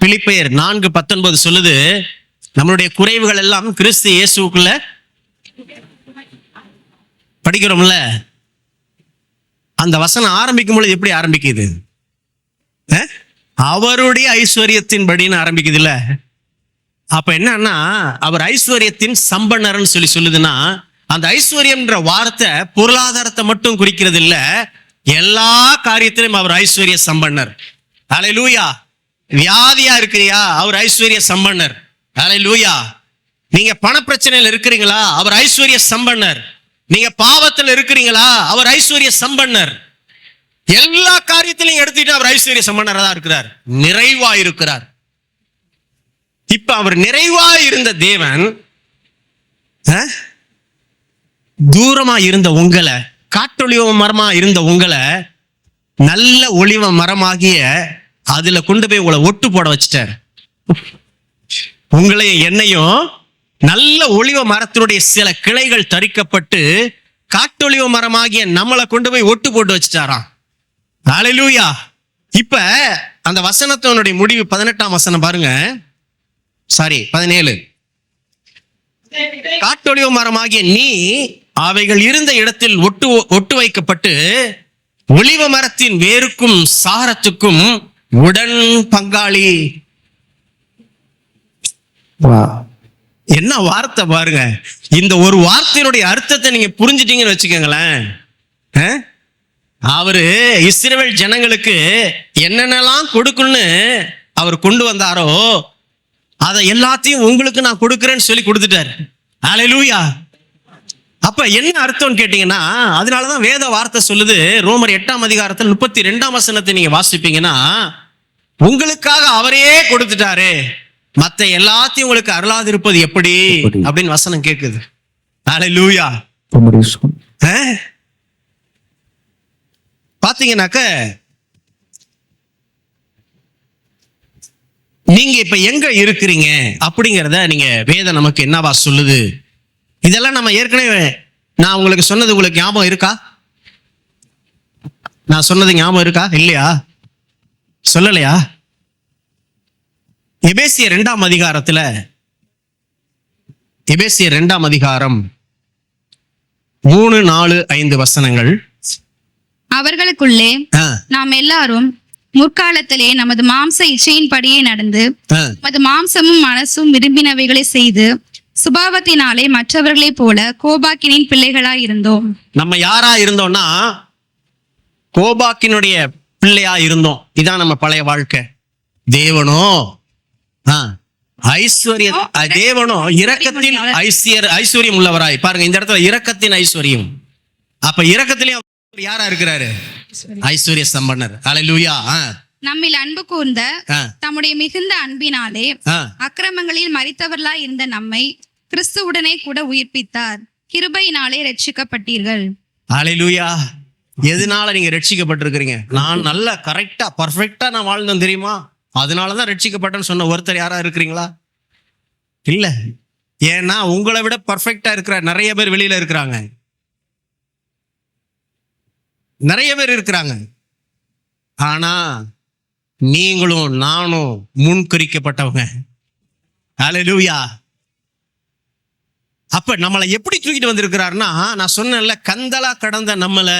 பிலிப்பியர் 4:19 சொல்லுது, நம்மளுடைய குறைவுகள் எல்லாம் கிறிஸ்து இயேசுக்குள்ள படிக்கிறோம்ல. அந்த வசனம் ஆரம்பிக்கும் பொழுது எப்படி ஆரம்பிக்குது? அவருடைய ஐஸ்வர்யத்தின் படின்னு ஆரம்பிக்குது இல்ல. அப்ப என்னன்னா, அவர் ஐஸ்வர்யத்தின் சம்பன்னர்னு சொல்லுதுன்னா, அந்த ஐஸ்வர்யம்ன்ற வார்த்தை பொருளாதாரத்தை மட்டும் குறிக்கிறது இல்ல, எல்லா காரியத்திலும் அவர் ஐஸ்வர்ய சம்பன்னர். ஹல்லேலூயா. வியாதியா இருக்கிறியா? அவர் ஐஸ்வர்ய சம்பன்னர். ஹல்லேலூயா. நீங்க பண பிரச்சனையில இருக்கிறீங்களா? அவர் ஐஸ்வர்ய சம்பன்னர். நீங்க பாவத்தில் இருக்கிறீங்களா? அவர் ஐஸ்வர்ய சம்பன்னர். எல்லா காரியத்திலையும் எடுத்துட்டு அவர் ஐஸ்வர்ய சம்பன்னரா தான் இருக்கிறார், நிறைவா இருக்கிறார். இப்ப அவர் நிறைவா இருந்த தேவன் தூரமா இருந்த உங்களை, காட்டொளிவ மரமா இருந்த உங்களை நல்ல ஒளிவ மரமாகிய அதுல கொண்டு போய் உங்களை ஒட்டு போட வச்சிட்டார். உங்களையும் என்னையும் நல்ல ஒளிவ மரத்தினுடைய சில கிளைகள் தரிக்கப்பட்டு காட்டொளிவ மரமாகிய நம்மளை கொண்டு போய் ஒட்டு போட்டு வச்சுட்டாராம். ஹல்லேலூயா. இப்ப அந்த வசனத்தினுடைய முடிவு 18ஆம் வசனம் பாருங்க, 17. காட்டொளிவ மரமாகிய நீ அவைகள் இருந்த இடத்தில் ஒட்டு வைக்கப்பட்டு ஒளிவ மரத்தின் வேருக்கும் சாரத்துக்கும் உடன் பங்காளி. என்ன வார்த்தை பாருங்க. இந்த ஒரு வார்த்தையினுடைய அர்த்தத்தை நீங்க புரிஞ்சிட்டீங்கன்னு வச்சுக்கோங்களேன். அவரு இஸ்ரவேல் ஜனங்களுக்கு என்னென்னலாம் கொடுக்கணும்னு அவர் கொண்டு வந்தாரோ அதை எல்லாத்தையும் உங்களுக்கு நான் கொடுக்கிறேன்னு சொல்லி கொடுத்துட்டாரு. ஹல்லேலூயா. அப்ப என்ன அர்த்தம்னு கேட்டீங்கன்னா, அதனாலதான் வேத வார்த்தை சொல்லுது, ரோமர் 8ஆம் அதிகாரத்தில் 32ஆம் வசனத்தை நீங்க வாசிப்பீங்கன்னா, உங்களுக்காக அவரே கொடுத்துட்டாரு, மத்த எல்லாத்தையும் உங்களுக்கு அருளாது இருப்பது எப்படி அப்படின்னு வசனம் கேக்குது. ஹல்லேலூயா. பாத்தீங்கன்னாக்க நீங்க இப்ப எங்க இருக்கிறீங்க அப்படிங்கிறத நீங்க வேதம் நமக்கு என்னவா சொல்லுது. இதெல்லாம் நம்ம ஏற்கனவே நான் உங்களுக்கு சொன்னது உங்களுக்கு ஞாபகம் இருக்கா? நான் சொன்னது ஞாபகம் இருக்கா? இல்லையா? சொல்லலையா? எபேசியர் 2ஆம் அதிகாரத்துல, எபேசியர் 2ஆம் அதிகாரம் 3, 4, 5 வசனங்கள். அவர்களுக்குள்ளே நாம் எல்லாரும் முற்காலத்திலே நமது மாம்ச இச்சையின்படியே நடந்து நமது மாம்சமும் மனசும் விரும்பினவைகளை செய்து சுபாவத்தினாலே மற்றவர்களை போல கோபாக்கினின் பிள்ளைகளா இருந்தோம். நம்ம யாரா இருந்தோம்னா கோபாக்கினுடைய பிள்ளையா இருந்தோம். இதான் நம்ம பழைய வாழ்க்கை. தேவனோ ஐஸ்வர்ய, தேவனோ இரக்கத்தின் ஐஸ்வர்யம் உள்ளவராய். பாருங்க இந்த இடத்துல இரக்கத்தின் ஐஸ்வர்யம். அப்ப இரக்கத்திலையும் யாரா இருக்கிறாரு? ஐஸ்வர்ய சம்பன்னர். ஹல்லேலூயா. நம்மில் அன்பு கூர்ந்த தம்முடைய மிகுந்த அன்பினாலே அக்கிரமங்களில் மரித்தவர்களாய் இருந்த நம்மை கிறிஸ்துவுடனே கூட உயிர்ப்பித்தார். கிருபையினாலே ரட்சிக்கப்பட்டீர்கள். ஹல்லேலூயா. எதனால நீங்க ரட்சிக்கப்பட்டிருக்கிறீங்க? நான் நல்ல கரெக்டா பர்ஃபெக்டா நான் வாழ்ந்தேன் தெரியுமா, அதனாலதான் ரட்சிக்கப்பட்டேன்னு சொன்ன ஒருத்தர் யாரா இருக்கிறீங்களா? இல்ல. ஏன்னா உங்களை விட பர்ஃபெக்டா இருக்கிற நிறைய பேர் வெளியில இருக்கிறாங்க, நிறைய பேர் இருக்கிறாங்க. ஆனா நீங்களும் நானும் முன்குறிக்கப்பட்டவங்க. ஹல்லேலூயா. அப்ப நம்மளை எப்படி தூக்கிட்டு வந்திருக்கிறாருன்னா, நான் சொன்னேன்ல, கந்தலா கடந்த நம்மள,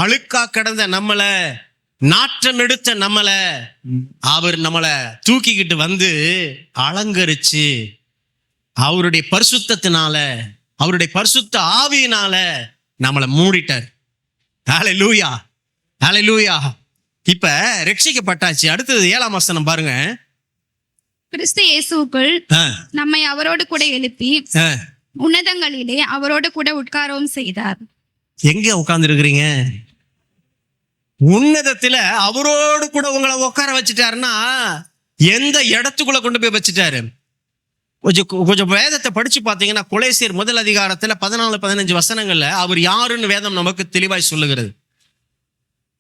அழுக்கா கடந்த நம்மள, நாற்றம் எடுத்த நம்மள அவர் நம்மளை தூக்கிக்கிட்டு வந்து அலங்கரிச்சு அவருடைய பரிசுத்தத்தினால, அவருடைய பரிசுத்த ஆவியினால நம்மளை மூடிட்டார். ஹல்லேலூயா. ஹல்லேலூயா. இப்ப ரட்சிக்கப்பட்டாச்சு. அடுத்தது 7ஆம் வசனம் பாருங்க. கிறிஸ்து இயேசுவுக்குள் நம்மை அவரோடு கூட எழுப்பி உன்னதங்களிலே அவரோடு கூட உட்காரவும் செய்தார். எங்க உட்கார்ந்து இருக்கிறீங்க? உன்னதத்துல அவரோடு கூட உங்களை உட்கார வச்சுட்டாருன்னா எந்த இடத்துக்குள்ள கொண்டு போய் வச்சுட்டாரு? கொஞ்சம் வேதத்தை படிச்சு பார்த்தீங்கன்னா, கொலேசியர் 1 அதிகாரத்துல 14-15 வசனங்கள்ல அவர் யாருன்னு வேதம் நமக்கு தெளிவாய் சொல்லுகிறது.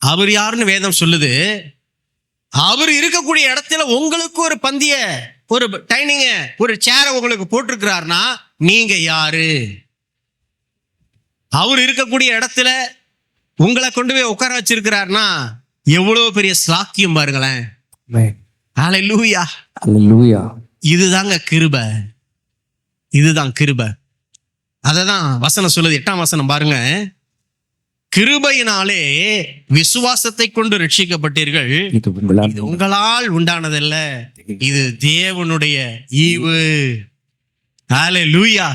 அவர் யாருன்னு வேதம் சொல்லுது. அவர் இருக்கக்கூடிய இடத்துல உங்களுக்கு ஒரு பந்திய, ஒரு டைனிங்க, ஒரு சேரை உங்களுக்கு போட்டிருக்கிறாருன்னா நீங்க யாரு? அவர் இருக்கக்கூடிய இடத்துல உங்களை கொண்டு போய் உட்கார வச்சிருக்கிறாருன்னா எவ்வளவு பெரிய ஸ்லாக்கியம் பாருங்களேன். ஹல்லேலூயா. ஹல்லேலூயா. இதுதாங்க கிருபை, இதுதான் கிருபை. அததான் வசனம் சொல்லுது. 8ஆம் வசனம் பாருங்க. கிருபையினாலே விசுவாசத்தை கொண்டு ரட்சிக்கப்பட்டீர்கள், இது உங்களால் உண்டானதல்ல, இது தேவனுடைய ஈவு. ஹல்லேலூயா.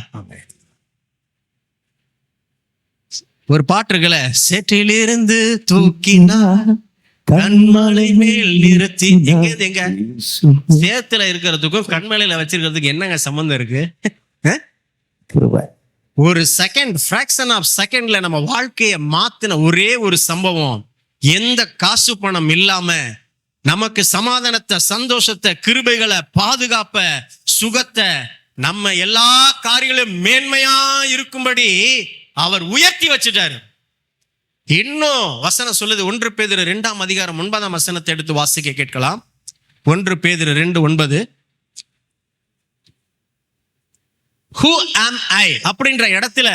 ஒரு பாட்டுகளை, சேற்றிலிருந்து தூக்கினா கண்மலை மேல் நிறுத்தி. எங்க சேத்துல இருக்கிறதுக்கும் கண்மலையில வச்சிருக்கிறதுக்கு என்னங்க சம்பந்தம் இருக்கு? ஒரு செகண்ட், ஃபிராக்ஷன் ஆஃப் செகண்ட்ல நம்ம வாழ்க்கையை மாத்தின ஒரே ஒரு சம்பவம் எந்த காசு பணம் இல்லாம நமக்கு சமாதானத்தை, சந்தோஷத்தை, கிருபைகளை, பாதுகாப்ப, சுகத்தை, நம்ம எல்லா காரியங்களும் மேன்மையா இருக்கும்படி அவர் உயர்த்தி வச்சுட்டாரு. இன்னும் வசனம் சொல்லுது, 1 பேதுரு 2ஆம் அதிகாரம் 9ஆம் வசனத்தை எடுத்து வாசிக்க கேட்கலாம். 1 பேதுரு 2:9. Who am I அப்படின்ற இடத்துல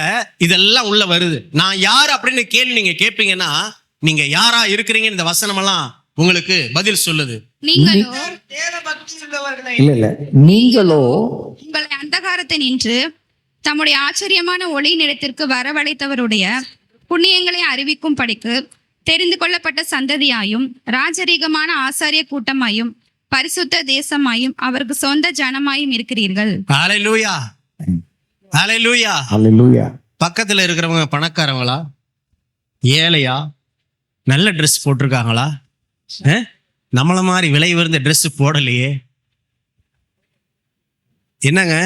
இதெல்லாம் உள்ள வருது. நான் யார் அப்படின்னு கேள்வி நீங்க கேட்பீங்கன்னா, நீங்க யாரா இருக்கிறீங்க இந்த வசனம் எல்லாம் உங்களுக்கு பதில் சொல்லுது. நீங்களோ நீங்களோ உங்களை அந்தகாரத்தை நின்று தம்முடைய ஆச்சரியமான ஒளி நிலத்திற்கு வரவழைத்தவருடைய புண்ணியங்களை அறிவிக்கும் படிக்கு தெரிந்து கொள்ளப்பட்ட சந்ததியாயும் ராஜரீகமான ஆசாரிய கூட்டமாயும் பரிசுத்த தேசமாயும் அவருக்கு சொந்த ஜனமாயும் இருக்கிறீர்கள். ஹல்லேலூயா, ஹல்லேலூயா, ஹல்லேலூயா. பக்கத்துல இருக்கிறவங்க பணக்காரங்களா, ஏழையா, நல்ல ட்ரெஸ் போட்டிருக்காங்களா, நம்மள மாதிரி விலை உயர்ந்த ட்ரெஸ் போடலையே, என்னங்க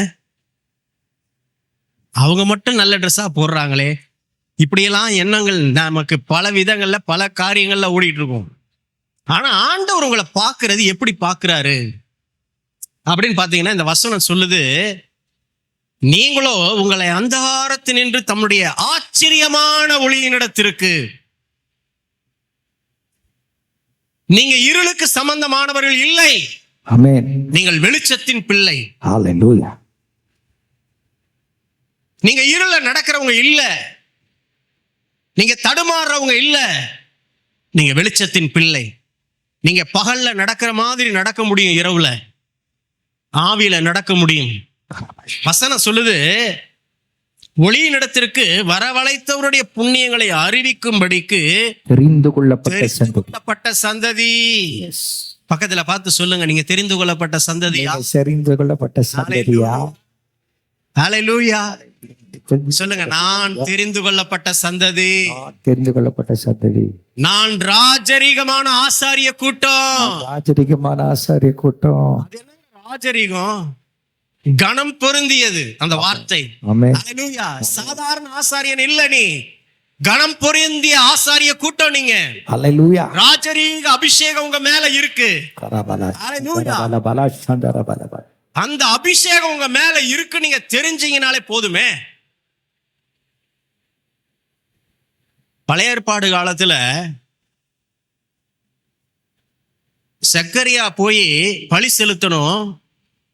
அவங்க மட்டும் நல்ல ட்ரெஸ்ஸா போடுறாங்களே, இப்படியெல்லாம் எண்ணங்கள் நமக்கு பல விதங்கள்ல பல காரியங்கள்ல ஓடிட்டு இருக்கும். ஆனா ஆண்டவர் உங்களை பார்க்கிறது எப்படி பார்க்கிறாரு அப்படின்னு பாத்தீங்கன்னா, இந்த வசனம் சொல்லுது, நீங்களோ உங்களை அந்தகாரத்தினின்று தம்முடைய ஆச்சரியமான ஒளியினிடத்திற்கு, நீங்க இருளுக்கு சம்பந்தமானவர்கள் இல்லை, ஆமென், நீங்கள் வெளிச்சத்தின் பிள்ளை. ஹல்லேலூயா. நீங்க இருள நடக்கிறவங்க இல்ல, நீங்க தடுமாறுறவங்க இல்ல, நீங்க வெளிச்சத்தின் பிள்ளை. நீங்க பகல்ல நடக்கிற மாதிரி நடக்க முடியும், இரவுல ஆவியில நடக்க முடியும். வசனம் சொல்லுது, ஒளியினிடத்திற்கு வரவழைத்தவருடைய புண்ணியங்களை அறிவிக்கும்படிக்கு தெரிந்து கொள்ளப்பட்ட சந்ததி. பக்கத்துல பார்த்து சொல்லுங்க, நீங்க தெரிந்து கொள்ளப்பட்ட சந்ததியா? தெரிந்து கொள்ளப்பட்ட சந்ததியா? ஹல்லேலூயா. சொல்லுங்க, நான் தெரிந்து கொள்ளப்பட்ட சந்ததி, தெரிந்து கொள்ளப்பட்ட சந்ததி, நான் ராஜரீகமான ஆசாரிய கூட்டம். ராஜரீகமான ஆசாரிய கூட்டம். அது என்ன ராஜரீகம்? கணம் பொருந்தியது அந்த வார்த்தை. ஆமென். ஹல்லேலூயா. சாதாரண ஆசாரியன் இல்ல, நீ கணம் பொருந்திய ஆசாரிய கூட்டம். நீங்க ஹல்லேலூயா. ராஜரீக அபிஷேகம் உங்க மேல இருக்கு. ஹல்லேலூயா. அந்த அபிஷேகம் உங்க மேல இருக்கு, நீங்க தெரிஞ்சீங்கனாலே போதுமே. பழைய ஏற்பாடு காலத்துல சக்கரியா போய் பலி செலுத்தணும்,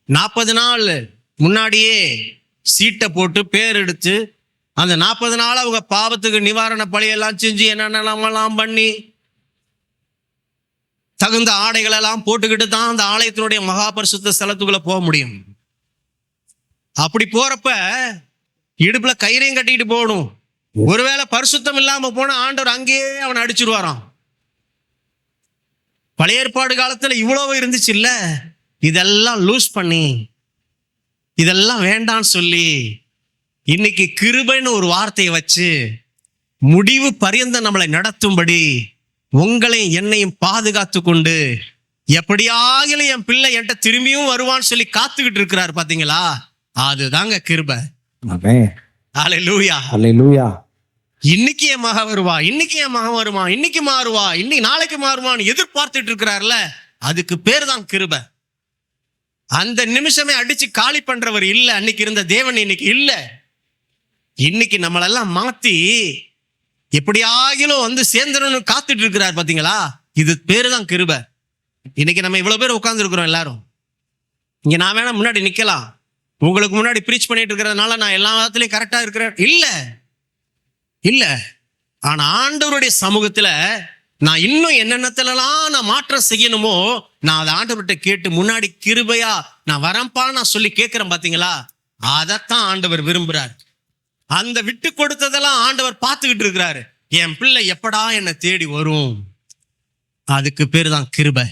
40 நாள் முன்னாடியே சீட்டை போட்டு பேர் எடுத்து அந்த 40 நாள் அவங்க பாவத்துக்கு நிவாரண பலியெல்லாம் செஞ்சு என்னென்னலாம் பண்ணி தகுந்த ஆடைகள் எல்லாம் போட்டுக்கிட்டு தான் அந்த ஆலயத்தினுடைய மகா பரிசுத்த ஸ்தலத்துக்குள்ள போக முடியும். அப்படி போறப்ப இடுப்புல கயிறையும் கட்டிட்டு போகணும். ஒருவேளை பரிசுத்தம் இல்லாம போன ஆண்டவர் அங்கேயே அவனை அடிச்சிருவாராம். பழைய ஏற்பாடு காலத்துல இவ்வளவு இருந்துச்சு இல்ல, இதெல்லாம் லூஸ் பண்ணி இதெல்லாம் வேண்டான்னு சொல்லி இன்னைக்கு கிருபைன்னு ஒரு வார்த்தையை வச்சு முடிவு பரியந்த நம்மளை நடத்தும்படி உங்களையும் என்னையும் பாதுகாத்து கொண்டு எப்படியாகிலும் என் பிள்ளை என்கிட்ட திரும்பியும் வருவான்னு சொல்லி காத்துக்கிட்டு இருக்கிறார். பாத்தீங்களா, அதுதாங்க கிருபை. ஆமென். ஹல்லேலூயா, ஹல்லேலூயா. இன்னைக்கு என் மகன் வருவா, இன்னைக்கு என் மகன் வருவான், இன்னைக்கு மாறுவா, இன்னைக்கு நாளைக்கு மாறுவான்னு எதிர்பார்த்துட்டு இருக்கிறார்ல, அதுக்கு பேர் தான் கிருபை. அந்த நிமிஷமே அடிச்சு காலி பண்றவர் இல்ல, அன்னைக்கு இருந்த தேவன் இன்னைக்கு இல்ல. இன்னைக்கு நம்மளெல்லாம் மாத்தி எப்படியாகிலும் வந்து சேர்ந்தனும் காத்துட்டு இருக்கிறார். பாத்தீங்களா, இது பேரு தான் கிருபை. இன்னைக்கு நம்ம இவ்வளவு பேர் உட்கார்ந்து இருக்கிறோம் எல்லாரும். இங்க நான் வேணா முன்னாடி நிக்கலாம், உங்களுக்கு முன்னாடி பிரீச் பண்ணிட்டு இருக்கிறதுனால நான் எல்லா விதத்திலையும் கரெக்டா இருக்கிறேன் இல்ல இல்ல. ஆனா ஆண்டவருடைய சமூகத்துல நான் இன்னும் என்னென்னத்துலலாம் நான் மாற்றம் செய்யணுமோ நான் அதை ஆண்டவர்கிட்ட கேட்டு முன்னாடி கிருபையா நான் வரம்பா நான் சொல்லி கேட்கிறேன். பாத்தீங்களா, அதைத்தான் ஆண்டவர் விரும்புறார். அந்த விட்டு கொடுத்ததெல்லாம் ஆண்டவர் பார்த்துக்கிட்டு இருக்கிறாரு. என் பிள்ளை எப்படா என்னை தேடி வரும், அதுக்கு பேரு தான் கிருபை.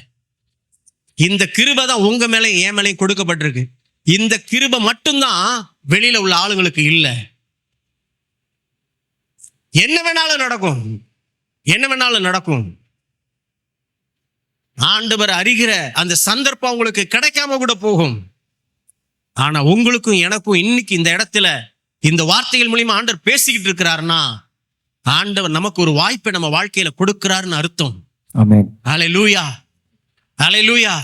இந்த கிருபை தான் உங்க மேலையும் என் மேலையும் கொடுக்கப்பட்டிருக்கு. இந்த கிருபை மட்டும்தான் வெளியில உள்ள ஆளுங்களுக்கு இல்லை. என்ன வேணாலும் நடக்கும், என்ன வேணாலும் நடக்கும். ஆண்டவர் அறிகிற அந்த சந்தர்ப்பம் உங்களுக்கு கிடைக்காம கூட போகும். ஆனா உங்களுக்கும் எனக்கும் இன்னைக்கு இந்த இடத்துல இந்த வார்த்தைகள் மூலியமா ஆண்டவர் பேசிக்கிட்டு இருக்கிறாருன்னா ஆண்டவர் நமக்கு ஒரு வாய்ப்பை நம்ம வாழ்க்கையில கொடுக்கிறாருன்னு அர்த்தம். ஆமென். ஹல்லேலூயா, ஹல்லேலூயா.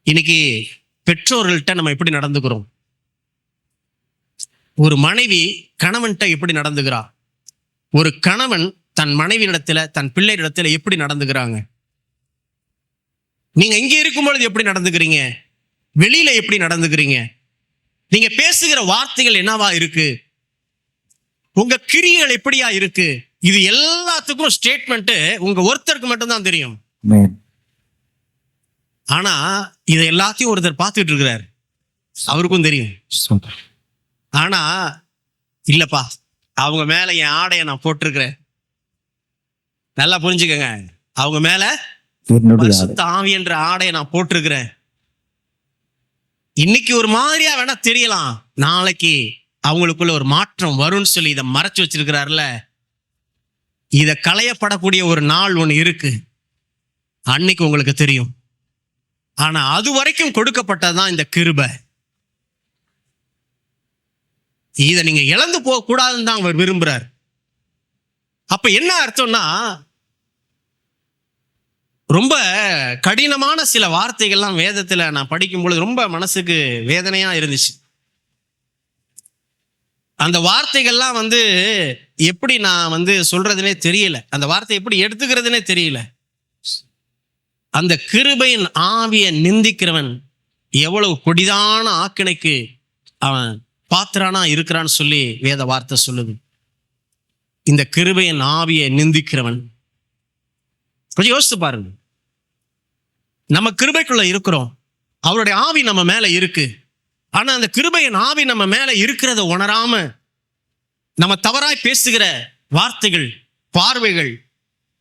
இன்னைக்கு பெற்றோர்கள்ட்ட நம்ம எப்படி நடந்துக்கிறோம்? ஒரு மனைவி கணவன்கிட்ட எப்படி நடந்துக்கிறா? ஒரு கணவன் தன் மனைவியிடத்துல, தன் பிள்ளையிடத்துல எப்படி நடந்துக்கிறாங்க? நீங்க இங்க இருக்கும் பொழுது எப்படி நடந்துக்கிறீங்க? வெளியில எப்படி நடந்துக்கிறீங்க? நீங்க பேசுகிற வார்த்தைகள் என்னவா இருக்கு? உங்க கிரியைகள் எப்படியா இருக்கு? இது எல்லாத்துக்கும் ஸ்டேட்மெண்ட் உங்க ஒருத்தருக்கு மட்டும்தான் தெரியும். ஆமென். ஆனா இதை எல்லாத்தையும் ஒருத்தர் பார்த்துட்டு இருக்கிறார், அவருக்கும் தெரியும். ஸ்தோத்திரம். ஆனா இல்லப்பா, அவங்க மேல என் ஆடையை நான் போட்டிருக்கிறேன். நல்லா புரிஞ்சுக்கங்க, அவங்க மேல என்னுடைய ஆடை. பரிசுத்த ஆவி என்ற ஆடையை நான் போட்டிருக்கிறேன். இன்னைக்கு ஒரு மாதிரியா வேணா தெரியலாம், நாளைக்கு அவங்களுக்குள்ள ஒரு மாற்றம் வரும்னு சொல்லி இதை மறைச்சு வச்சிருக்கிறாருல. இத களையப்படக்கூடிய ஒரு நாள் ஒண்ணு இருக்கு, அன்னைக்கு உங்களுக்கு தெரியும். ஆனா அது வரைக்கும் கொடுக்கப்பட்டதுதான் இந்த கிருபை. இதை நீங்க இழந்து போக கூடாதுன்னு தான் அவர் விரும்புறார். அப்ப என்ன அர்த்தம்னா, ரொம்ப கடினமான சில வார்த்தைகள்லாம் வேதத்துல நான் படிக்கும் பொழுது ரொம்ப மனசுக்கு வேதனையா இருந்துச்சு. அந்த வார்த்தைகள்லாம் எப்படி நான் சொல்றதுனே தெரியல, அந்த வார்த்தை எப்படி எடுத்துக்கிறதுனே தெரியல. அந்த கிருபையின் ஆவியை நிந்திக்கிறவன் எவ்வளவு கொடிதான ஆக்கினைக்கு அவன் பாத்திரானா இருக்கிறான்னு சொல்லி வேத வார்த்தை சொல்லுது. இந்த கிருபையின் ஆவியை நிந்திக்கிறவன், கொஞ்சம் யோசித்து பாருங்க. நம்ம கிருபைக்குள்ள இருக்கிறோம், அவருடைய ஆவி நம்ம மேல இருக்கு. ஆனா அந்த கிருபையின் ஆவி நம்ம மேல இருக்கிறத உணராம நம்ம தவறாய் பேசுகிற வார்த்தைகள், பார்வைகள்,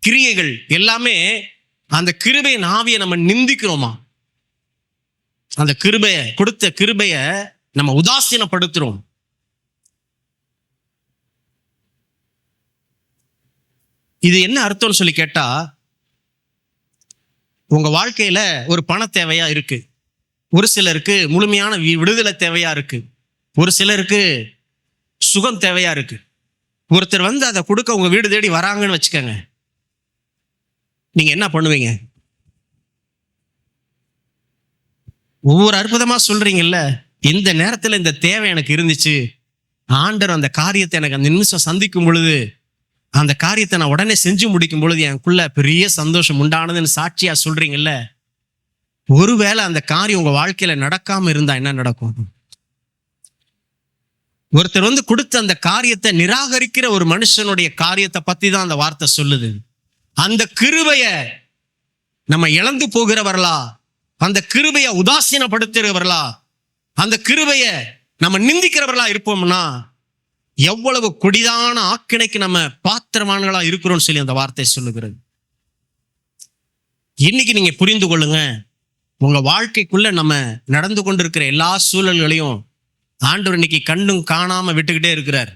கிரியைகள் எல்லாமே அந்த கிருபையின் ஆவியை நம்ம நிந்திக்கிறோமா? அந்த கிருபைய கொடுத்த கிருபைய நம்ம உதாசீனப்படுத்துறோம். இது என்ன அர்த்தம்னு சொல்லி கேட்டா, உங்க வாழ்க்கையில ஒரு பண தேவையா இருக்கு, ஒரு சிலருக்கு முழுமையான விடுதலை தேவையா இருக்கு, ஒரு சிலருக்கு சுகம் தேவையா இருக்கு. ஒருத்தர் அதை கொடுக்க உங்க வீடு தேடி வராங்கன்னு வச்சுக்கோங்க, நீங்க என்ன பண்ணுவீங்க? ஒவ்வொரு அற்புதமா சொல்றீங்கல்ல, இந்த நேரத்துல இந்த தேவை எனக்கு இருந்துச்சு, ஆண்டவர் அந்த காரியத்தை எனக்கு அந்த நிமிஷம் சந்திக்கும் பொழுது, அந்த காரியத்தை நான் உடனே செஞ்சு முடிக்கும் பொழுது எனக்குள்ள பெரிய சந்தோஷம் உண்டானதுன்னு சாட்சியா சொல்றீங்கல்ல. ஒருவேளை அந்த காரியம் உங்க வாழ்க்கையில நடக்காம இருந்தா என்ன நடக்கும்? ஒருத்தர் கொடுத்த அந்த காரியத்தை நிராகரிக்கிற ஒரு மனுஷனுடைய காரியத்தை பத்தி தான் அந்த வார்த்தை சொல்லுது. அந்த கிருபைய நம்ம இழந்து போகிறவர்களா, அந்த கிருபைய உதாசீனப்படுத்துகிறவர்களா, அந்த கிருபைய நம்ம நிந்திக்கிறவர்களா இருப்போம்னா எவ்வளவு கொடிதான ஆக்கினைக்கு நம்ம பாத்திரமானங்களா இருக்கிறோம்னு சொல்லி அந்த வார்த்தை சொல்லுகிறது. இன்னைக்கு நீங்க புரிந்து கொள்ளுங்க, உங்க வாழ்க்கைக்குள்ள நம்ம நடந்து கொண்டிருக்கிற எல்லா சூழல்களையும் ஆண்டவர் இன்னைக்கு கண்டும் காணாம விட்டுக்கிட்டே இருக்கிறார்.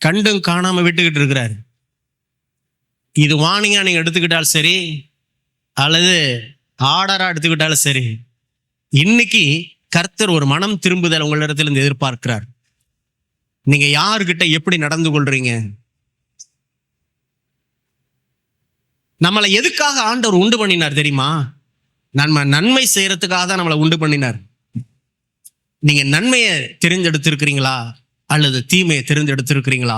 கண்டும் காணாம விட்டுக்கிட்டு இருக்கிறார். இது வார்னிங்கா நீங்க எடுத்துக்கிட்டாலும் சரி, அல்லது ஆர்டரா எடுத்துக்கிட்டாலும் சரி, இன்னைக்கு கர்த்தர் ஒரு மனம் திரும்புதல் உங்களிடத்திலிருந்து எதிர்பார்க்கிறார். நீங்க யாருக்கிட்ட எப்படி நடந்து கொள்றீங்க? நம்மளை எதுக்காக ஆண்டவர் உண்டு பண்ணினார் தெரியுமா? நம்ம நன்மை செய்யறதுக்காக தான் நம்மளை உண்டு பண்ணினார். நீங்க நன்மையை தெரிந்தெடுத்திருக்கிறீங்களா அல்லது தீமையை தெரிந்தெடுத்திருக்கிறீங்களா?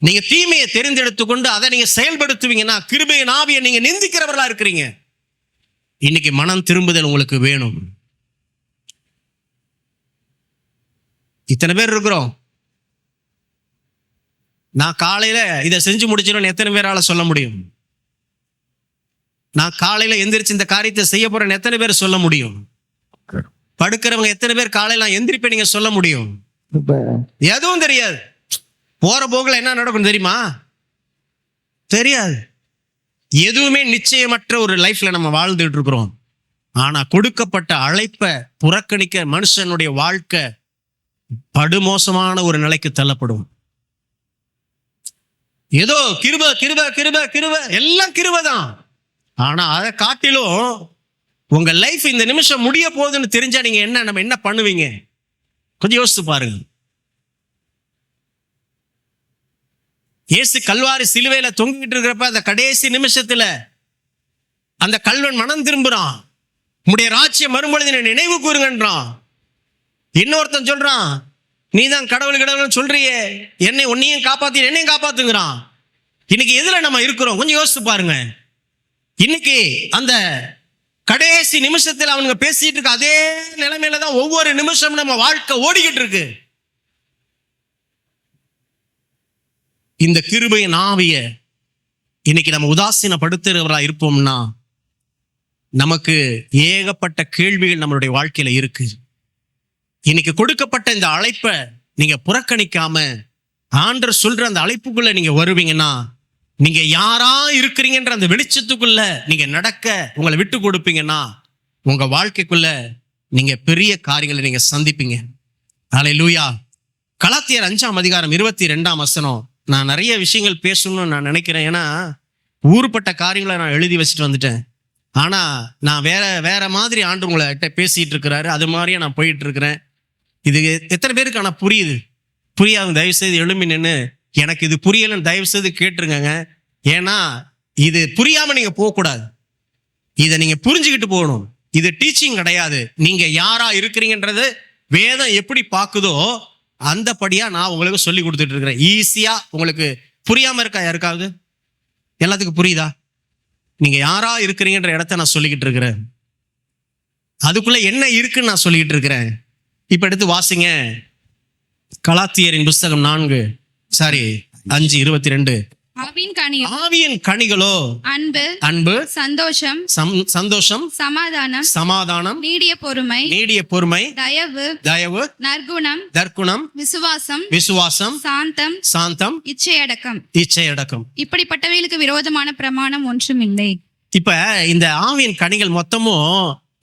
நீங்க தீமையை தெரிந்தெடுத்து கொண்டு அதை நீங்க செயல்படுத்துவீங்கன்னா கிருபையின் ஆவியை நீங்க நிந்திக்கிறவர்களா இருக்கிறீங்க. இன்னைக்கு மனம் திரும்புதல் உங்களுக்கு வேணும். இத்தனை பேர் இருக்கிறோம், நான் காலையில இதை செஞ்சு முடிச்சிடும் எத்தனை பேரால சொல்ல முடியும்? நான் காலையில எந்திரிச்சு இந்த காரியத்தை செய்ய போறேன்னு எத்தனை பேர் சொல்ல முடியும்? படுக்கிறவங்க எத்தனை பேர் காலையில எந்திரிப்பேன் நீங்க சொல்ல முடியும்? எதுவும் தெரியாது. போற போக்குல என்ன நடக்கும் தெரியுமா? தெரியாது. எதுவுமே நிச்சயமற்ற ஒரு லைஃப்ல நம்ம வாழ்ந்துட்டு இருக்கிறோம். ஆனா கொடுக்கப்பட்ட அழைப்பை புறக்கணிக்க மனுஷனுடைய வாழ்க்கை படுமோசமான ஒரு நிலைக்கு தள்ளப்படும். ஏதோ கிருபை கிருபை கிருபை கிருபை, எல்லாம் கிருபை தான். ஆனா அதை காட்டிலும் உங்க லைஃப் இந்த நிமிஷம் முடிய போகுதுன்னு தெரிஞ்சா நீங்க நம்ம என்ன பண்ணுவீங்க? கொஞ்சம் யோசித்து பாருங்க. இயேசு கல்வாரி சிலுவையில தொங்கிட்டு இருக்கிறப்ப அந்த கடைசி நிமிஷத்துல அந்த கல்வன் மனம் திரும்புறான். உம்முடைய ராஜ்யம் வரும்பொழுது என்னை நினைவு கூறுங்கன்றான். இன்னொருத்தன் சொல்றான், நீதான் கடவுள் கடவுள் சொல்றியே, உன்னையும் காப்பாத்தி என்னையும் காப்பாத்துங்கிறான். இன்னைக்கு எதுல நம்ம இருக்கிறோம் கொஞ்சம் யோசிச்சு பாருங்க. இன்னைக்கு அந்த கடைசி நிமிஷத்துல அவனுங்க பேசிட்டு இருக்க அதே நிலைமையில தான் ஒவ்வொரு நிமிஷமும் நம்ம வாழ்க்கை ஓடிக்கிட்டு இருக்கு. இந்த கிருபையின் ஆவிய இன்னைக்கு நம்ம உதாசீனப்படுத்துறவரா இருப்போம்னா நமக்கு ஏகப்பட்ட கேள்விகள் நம்மளுடைய வாழ்க்கையில இருக்கு. இன்னைக்கு கொடுக்கப்பட்ட இந்த அழைப்பை நீங்க புறக்கணிக்காம ஆண்டவர் சொல்ற அந்த அழைப்புக்குள்ள நீங்க வருவீங்கன்னா, நீங்க யாரா இருக்கிறீங்கன்ற அந்த வெளிச்சத்துக்குள்ள நீங்க நடக்க உங்களை விட்டு கொடுப்பீங்கன்னா உங்க வாழ்க்கைக்குள்ள நீங்க பெரிய காரியங்களை நீங்க சந்திப்பீங்க. ஹல்லேலூயா. கலாத்தியர் 5ஆம் அதிகாரம் 22ஆம் வசனம். நான் நிறைய விஷயங்கள் பேசணும்னு நான் நினைக்கிறேன். ஏன்னா ஊருப்பட்ட காரியங்களை நான் எழுதி வச்சுட்டு வந்துட்டேன். ஆனா நான் வேற மாதிரி ஆண்டு உங்களை பேசிட்டு இருக்கிறாரு, அது மாதிரியே நான் போயிட்டு இருக்கிறேன். இது எத்தனை பேருக்கு ஆனா புரியுது? புரியாது தயவு செய்து எழும்பி நின்று எனக்கு இது புரியலன்னு தயவு செய்து கேட்டுருங்க. ஏன்னா இது புரியாம நீங்க போகக்கூடாது, இதை நீங்க புரிஞ்சுக்கிட்டு போகணும். இது டீச்சிங் கிடையாது. நீங்க யாரா இருக்கிறீங்கன்றது வேதம் எப்படி பார்க்குதோ அந்த படியா நான் உங்களுக்கு சொல்லி கொடுத்துட்டு இருக்கிறேன். ஈஸியா உங்களுக்கு புரியாம இருக்கா யாருக்காவது? எல்லாத்துக்கும் புரியுதா? நீங்க யாரா இருக்கிறீங்கன்ற இடத்த நான் சொல்லிக்கிட்டு இருக்கிறேன். அதுக்குள்ள என்ன இருக்குன்னு நான் சொல்லிக்கிட்டு இருக்கிறேன். இப்ப எடுத்து வாசிங்க கலாத்தியரின் புஸ்தகம் 5:22. ஆவியின் கனிகளோ அன்பு, சந்தோஷம், சமாதானம், நீடிய பொறுமை, தயவு, நற்குணம், விசுவாசம், சாந்தம், இச்சையடக்கம். இப்படிப்பட்டவைகளுக்கு விரோதமான பிரமாணம் ஒன்றும் இல்லை. இப்ப இந்த ஆவியின் கனிகள் மொத்தமும்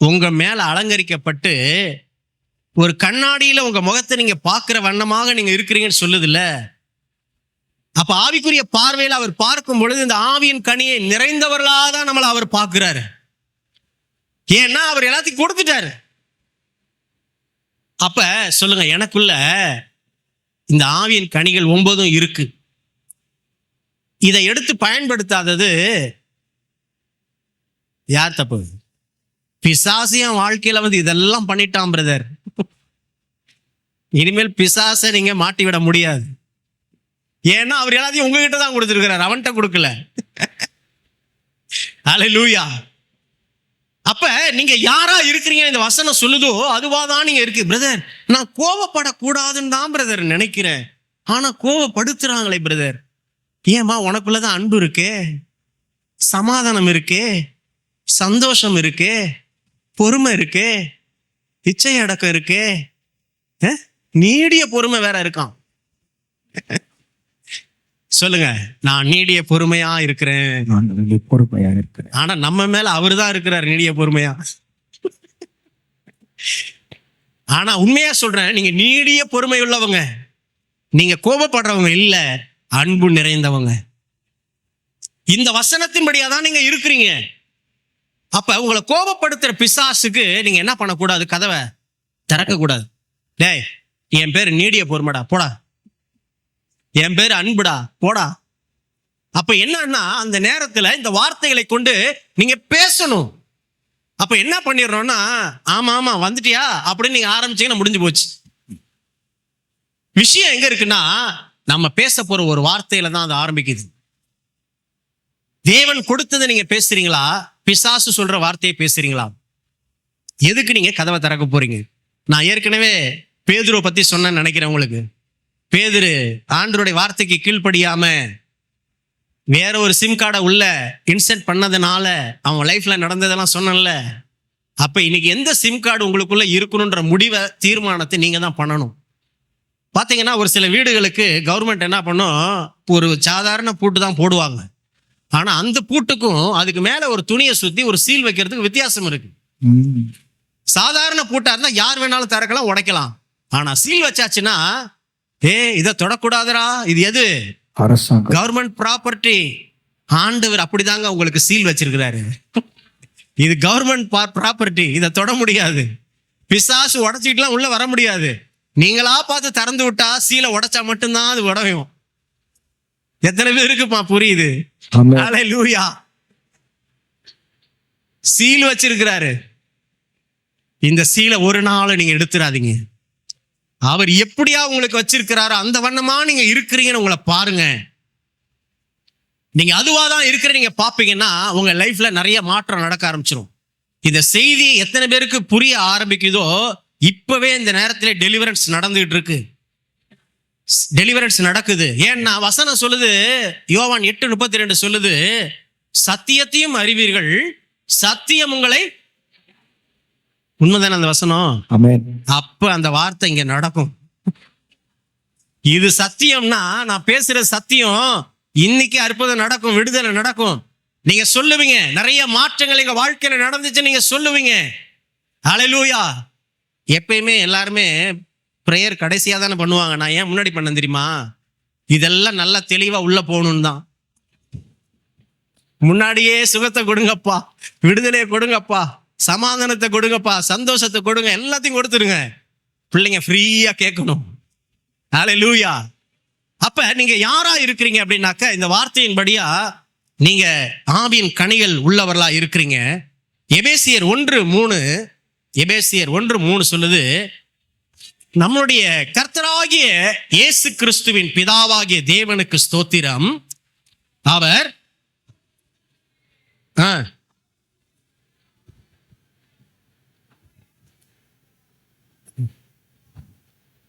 உங்க மேல அலங்கரிக்கப்பட்டு ஒரு கண்ணாடியில உங்க முகத்தை நீங்க பார்க்கிற வண்ணமாக நீங்க இருக்கிறீங்கன்னு சொல்லுது இல்ல. அப்ப ஆவிக்குரிய பார்வையில் அவர் பார்க்கும் பொழுது இந்த ஆவியின் கனியை நிறைந்தவர்களாதான் நம்மளை அவர் பார்க்கிறாரு. ஏன்னா அவர் எல்லாத்தையும் கொடுத்துட்டாரு. அப்ப சொல்லுங்க, எனக்குள்ள இந்த ஆவியின் கனிகள் 9 இருக்கு. இதை எடுத்து பயன்படுத்தாதது யார் தப்பு? பிசாசியம் வாழ்க்கையில இதெல்லாம் பண்ணிட்டான் பிரதர். இனிமேல் பிசாசை நீங்க மாட்டி விட முடியாது. ஏன்னா அவர் எல்லாத்தையும் உங்ககிட்ட தான் கொடுத்துருக்கிறார், அவன்கிட்ட கொடுக்கல. ஹல்லேலூயா. அப்ப நீங்க யாரா இருக்கிறீங்க இந்த வசனம் சொல்லுதோ அதுவாதான் நீங்க இருக்கு. பிரதர் நான் கோபப்படக்கூடாதுன்னு தான் பிரதர் நினைக்கிறேன், ஆனா கோபப்படுத்துறாங்களே பிரதர். ஏமா உனக்குள்ளதான் அன்பு இருக்கே, சமாதானம் இருக்கே, சந்தோஷம் இருக்கே, பொறுமை இருக்கே, இச்சை அடக்கம் இருக்கே, நீடிய பொறுமை வேற இருக்கான். சொல்லுங்க, நான் நீடிய பொறுமையா இருக்கிறேன். ஆனா நம்ம மேல அவரு தான் இருக்கிறார் நீடிய பொறுமையா. ஆனா உண்மையா சொல்றேன், நீங்க நீடிய பொறுமை உள்ளவங்க, நீங்க கோபப்படுறவங்க இல்ல, அன்பு நிறைந்தவங்க. இந்த வசனத்தின்படியா தான் நீங்க இருக்கிறீங்க. அப்ப உங்களை கோபப்படுத்துற பிசாசுக்கு நீங்க என்ன பண்ணக்கூடாது? கதவை திறக்க கூடாது. டேய், என் பேரு நீடிய பொறுமைடா, போடா. என் பேரு அன்புடா, போடா. அப்ப என்னன்னா அந்த நேரத்துல இந்த வார்த்தைகளை கொண்டு நீங்க பேசணும். அப்ப என்ன பண்ணிடுறோம்னா, ஆமா ஆமா வந்துட்டியா அப்படின்னு நீங்க ஆரம்பிச்சீங்கன்னா முடிஞ்சு போச்சு. விஷயம் எங்க இருக்குன்னா, நம்ம பேச போற ஒரு வார்த்தையில தான் அது ஆரம்பிக்குது. தேவன் கொடுத்ததை நீங்க பேசுறீங்களா, பிசாசு சொல்ற வார்த்தையை பேசுறீங்களா? எதுக்கு நீங்க கதவை திறக்க போறீங்க? நான் ஏற்கனவே பேதுருவை பத்தி சொன்னேன்னு நினைக்கிறேன் உங்களுக்கு. பேதுரு ஆண்டவருடைய வார்த்தைக்கு கீழ்ப்படியாம வேற ஒரு சிம் கார்டை உள்ள இன்செர்ட் பண்ணதுனால அவன் லைஃப்ல நடந்ததெல்லாம் சொன்னல. அப்ப இன்னைக்கு எந்த சிம் கார்டு உங்களுக்குள்ள இருக்கணும்ன்ற முடிவை, தீர்மானத்தை நீங்க தான் பண்ணணும். பாத்தீங்கன்னா ஒரு சில வீடுகளுக்கு கவர்மெண்ட் என்ன பண்ணும், ஒரு சாதாரண பூட்டு தான் போடுவாங்க. ஆனா அந்த பூட்டுக்கும் அதுக்கு மேல ஒரு துணியை சுத்தி ஒரு சீல் வைக்கிறதுக்கு வித்தியாசம் இருக்கு. சாதாரண பூட்டா இருந்தா யார் வேணாலும் திறக்கலாம், உடைக்கலாம். ஆனா சீல் வச்சாச்சுன்னா, இதை தொடக்கூடாதுரா, இது எது? அரசாங்கம், கவர்மெண்ட் ப்ராப்பர்ட்டி. ஆண்டவர் அப்படிதாங்க உங்களுக்கு சீல் வச்சிருக்கிறாரு. இது கவர்மெண்ட் ப்ராப்பர்ட்டி, இதை தொட முடியாது. பிசாசு உடைச்சிட்டுலாம் உள்ள வர முடியாது. நீங்களா பார்த்து திறந்து விட்டா, சீலை உடைச்சா மட்டும்தான் அது உடையும். எத்தனை பேருக்குப்பா புரியுது? ஆமென். ஹல்லேலூயா. சீல் வச்சிருக்கிறாரு. இந்த சீலை ஒரு நாள் நீங்க எடுத்துறாதீங்க. அவர் எப்படியா உங்களுக்கு வச்சிருக்கிறாரோ அந்த வண்ணமா நீங்க இருக்கிறீங்கன்னு உங்களை பாருங்க. நீங்க அதுவாதான் இருக்கிற நீங்க பாப்பீங்கன்னா உங்க லைஃப்ல நிறைய மாற்றம் நடக்க ஆரம்பிச்சிடும். இந்த செய்தி எத்தனை பேருக்கு புரிய ஆரம்பிக்குதோ இப்பவே இந்த நேரத்துல டெலிவரன்ஸ் நடந்துகிட்டு இருக்கு. டெலிவரன்ஸ் நடக்குது. ஏன்னா வசனம் சொல்லுது, யோவான் 8:32 சொல்லுது, சத்தியத்தையும் அறிவீர்கள், சத்தியம் உங்களை. உண்மைதானே அந்த வசனம்? ஆமென். அப்ப அந்த வார்த்தை இங்க நடக்கும். இது சத்தியம்னா நான் பேசுற சத்தியம். இன்னைக்கு அற்புதம் நடக்கும், விடுதலை நடக்கும். நீங்க சொல்லுவீங்க, நிறைய மாற்றங்கள் எங்க வாழ்க்கையில நடந்துச்சு நீங்க சொல்லுவீங்க. ஹல்லேலூயா. எப்பயுமே எல்லாருமே பிரேயர் கடைசியா தானே பண்ணுவாங்க. நான் ஏன் முன்னாடி பண்ண தெரியுமா? இதெல்லாம் நல்லா தெளிவா உள்ள போகணும்னு தான். முன்னாடியே சுகத்தை கொடுங்கப்பா, விடுதலையை கொடுங்கப்பா, சமாதானத்தை கொடுங்கப்பா, சந்தோஷத்தை கொடுங்க, எல்லாத்தையும் கொடுத்துருங்க. பிள்ளைங்க ஃப்ரீயா கேட்கணும். ஹல்லேலூயா. அப்ப நீங்க யாரா இருக்கிறீங்க அப்படின்னாக்க இந்த வார்த்தையின்படியா நீங்க ஆவியின் கனிகள் உள்ளவர்களா இருக்கிறீங்க. எபேசியர் 1:3 சொல்லுது, நம்முடைய கர்த்தராகிய இயேசு கிறிஸ்துவின் பிதாவாகிய தேவனுக்கு ஸ்தோத்திரம். அவர்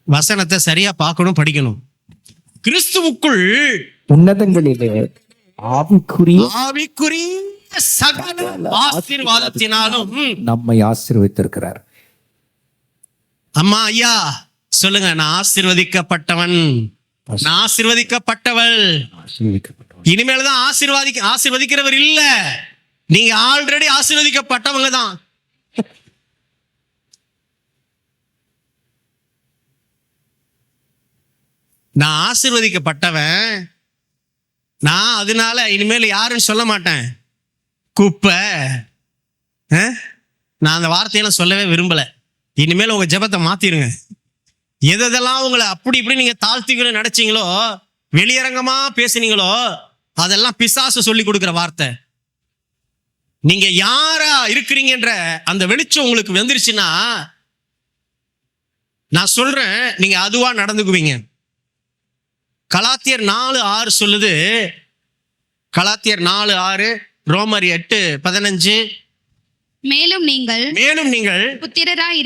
வசனத்தை சரியா பார்க்கணும், படிக்கணும். கிறிஸ்துவுக்குள் உன்னதங்களிலே ஆவிக்குரிய சகல ஆசீர்வாதத்தினாலும் நம்மை ஆசீர்வதித்திருக்கிறார். அம்மா ஐயா சொல்லுங்க, நான் ஆசீர்வதிக்கப்பட்டவன், நான் ஆசீர்வதிக்கப்பட்டவள். ஆசீர்வதிக்கப்பட்டவர். இனிமேல் தான் ஆசீர்வதிக்கிறவர் இல்ல, நீங்க ஆல்ரெடி ஆசீர்வதிக்கப்பட்டவங்க தான். நான் ஆசீர்வதிக்கப்பட்டவன். நான் அதனால இனிமேல் யாரும் சொல்ல மாட்டேன் குப்பை. நான் அந்த வார்த்தையெல்லாம் சொல்லவே விரும்பல. இனிமேல் உங்க ஜெபத்தை மாத்திருங்க. எதெல்லாம் உங்களை அப்படி இப்படி நீங்க தாழ்த்திக்கணும்னு நினைச்சீங்களோ, வெளியரங்கமா பேசுனீங்களோ, அதெல்லாம் பிசாசு சொல்லி கொடுக்கிற வார்த்தை. நீங்க யாரா இருக்கிறீங்கன்ற அந்த வெளிச்சம் உங்களுக்கு வந்துருச்சுன்னா நான் சொல்றேன், நீங்க அதுவா நடந்துக்குவீங்க. கலாத்தியர் 4:6 சொல்லுது, கலாத்தியர் 4:6, ரோமர் 8:15, மேலும் நீங்கள் புத்திரராய்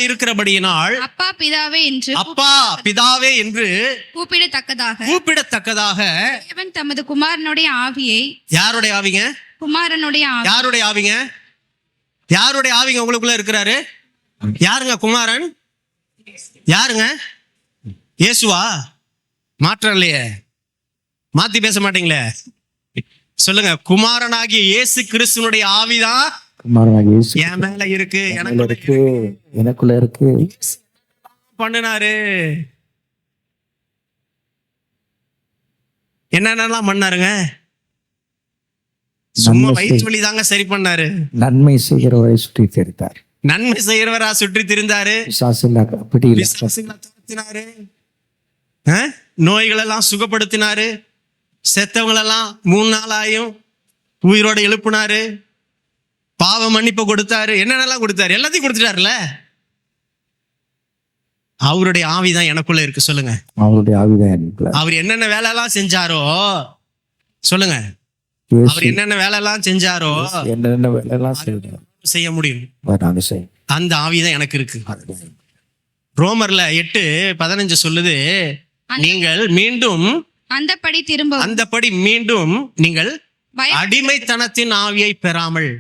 இருக்கிறபடியினால் அப்பா பிதாவே என்று கூப்பிடத்தக்கதாக தேவன் தமது குமாரனுடைய ஆவியை. யாருடைய ஆவிங்க? யாருடைய ஆவிங்க உங்களுக்குள்ள இருக்கிறாரு? யாருங்க குமாரன்? யாருங்க? இயேசுவா? மாற்றம் இல்லையே, மாத்தி பேச மாட்டீங்களே. சொல்லுங்க, குமாரனாகிய இயேசு கிறிஸ்துனுடைய ஆவிதான் என் மேல இருக்கு, எனக்குள்ள இருக்கு. பண்ணினாரு. என்னென்னலாம் பண்ணாருங்க? சும்மா வயிற்று வலி தாங்க சரி பண்ணாரு. நன்மை செய்கிறவரை சுற்றி தெரிந்தார். நன்மை செய்கிறவரா சுற்றி திரிந்தாரு. நோய்கள் எல்லாம் சுகப்படுத்தினாரு. செத்தவங்களெல்லாம் 3 நாள் ஆயும் உயிரோட எழுப்புனாரு. பாவ மன்னிப்பு கொடுத்தாரு. என்னென்னலாம் கொடுத்தாரு? எல்லாத்தையும் கொடுத்துட்டாருல. அவருடைய ஆவிதான் எனக்குள்ள இருக்கு. சொல்லுங்க, அவருடைய ஆவிதான் எனக்குள்ள. அவர் என்னென்ன வேலை எல்லாம் செஞ்சாரோ சொல்லுங்க, அவர் என்னென்ன வேலை எல்லாம் செஞ்சாரோ என்னென்ன வேலை எல்லாம் செய்ய முடியும். அந்த ஆவிதான் எனக்கு இருக்கு. ரோமர்ல 8:15 சொல்லுது, நீங்கள் மீண்டும் அந்தபடி மீண்டும் நீங்கள் அடிமைத்தனத்தின் ஆவியை பெறாமல்.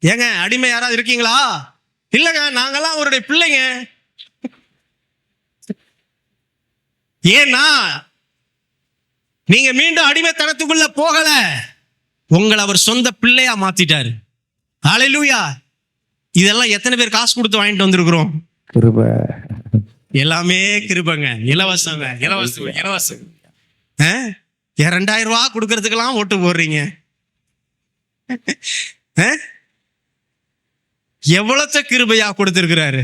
ஏங்க, அடிமை யாராவது இருக்கீங்களா? இல்லங்க, நாங்கெல்லாம் அவருடைய பிள்ளைங்க. ஏன்னா நீங்க மீண்டும் அடிமைத்தனத்துக்குள்ள போகல, உங்களை அவர் சொந்த பிள்ளையா மாத்திட்டாரு. ஹல்லேலூயா. இதெல்லாம் எத்தனை பேர் காசு கொடுத்து வாங்கிட்டு வந்திருக்கிறோம்? கிருபை. எல்லாமே கிருபைங்க, இலவசங்க, இலவசம். 2000 ரூபாய் கொடுக்கறதுக்கெல்லாம் ஓட்டு போடுறீங்க. எவ்வளவு கிருபையா கொடுத்திருக்கிறாரு.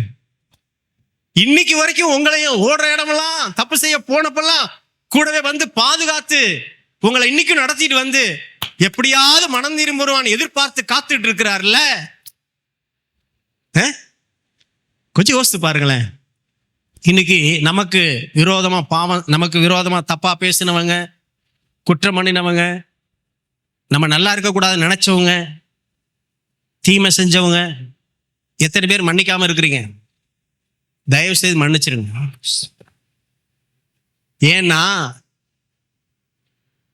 இன்னைக்கு வரைக்கும் உங்களையும் ஓடுற இடமெல்லாம் தப்பு செய்ய போனப்பெல்லாம் கூடவே வந்து பாதுகாத்து உங்களை இன்னைக்கும் நடத்திட்டு வந்து எப்படியாவது மனம் திரும்புவான்னு எதிர்பார்த்து காத்துட்டு இருக்கிறார்ல. கொஞ்சம் யோசித்து பாருங்களேன். இன்னைக்கு நமக்கு விரோதமா பாவம், நமக்கு விரோதமா தப்பா பேசினவங்க, குற்றம் பண்ணினவங்க, நம்ம நல்லா இருக்கக்கூடாதுன்னு நினைச்சவங்க, தீமை செஞ்சவங்க எத்தனை பேர் மன்னிக்காம இருக்கிறீங்க? தயவு செய்து மன்னிச்சிருங்க. ஏன்னா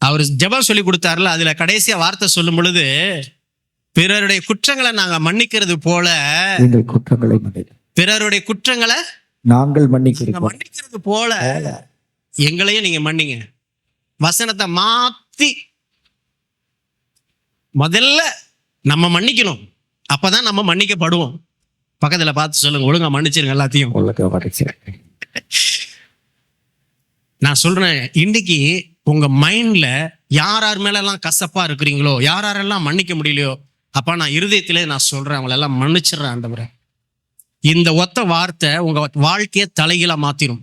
அவர் ஜெபம் சொல்லி கொடுத்தாருல, அதுல கடைசியா வார்த்தை சொல்லும் பொழுது, பிறருடைய குற்றங்களை நாங்க மன்னிக்கிறது போல எங்கள் குற்றங்களை மன்னிக்கிறோம். பிறருடைய குற்றங்களை நாங்கள் மன்னிக்கிறோம். மன்னிக்கிறது போல எங்களையும் நீங்க மன்னிங்க. வசனத்தை மாத்தி முதல்ல நம்ம மன்னிக்கணும், அப்பதான் நம்ம மன்னிக்கப்படுவோம். பக்கத்துல பார்த்து சொல்லுங்க, ஒழுங்கா மன்னிச்சிருங்க எல்லாத்தையும். நான் சொல்றேன், இன்னைக்கு உங்க மைண்ட்ல யார் மேலெல்லாம் கசப்பா இருக்கிறீங்களோ, யாரெல்லாம் மன்னிக்க முடியலையோ, அப்பா நான் இருதயத்திலே நான் சொல்றேன், அவங்கள எல்லாம் மன்னிச்சிடுறேன் ஆண்டவரே. இந்த ஒத்த வார்த்தை உங்க வாழ்க்கையை தலைகீழா மாத்திரும்.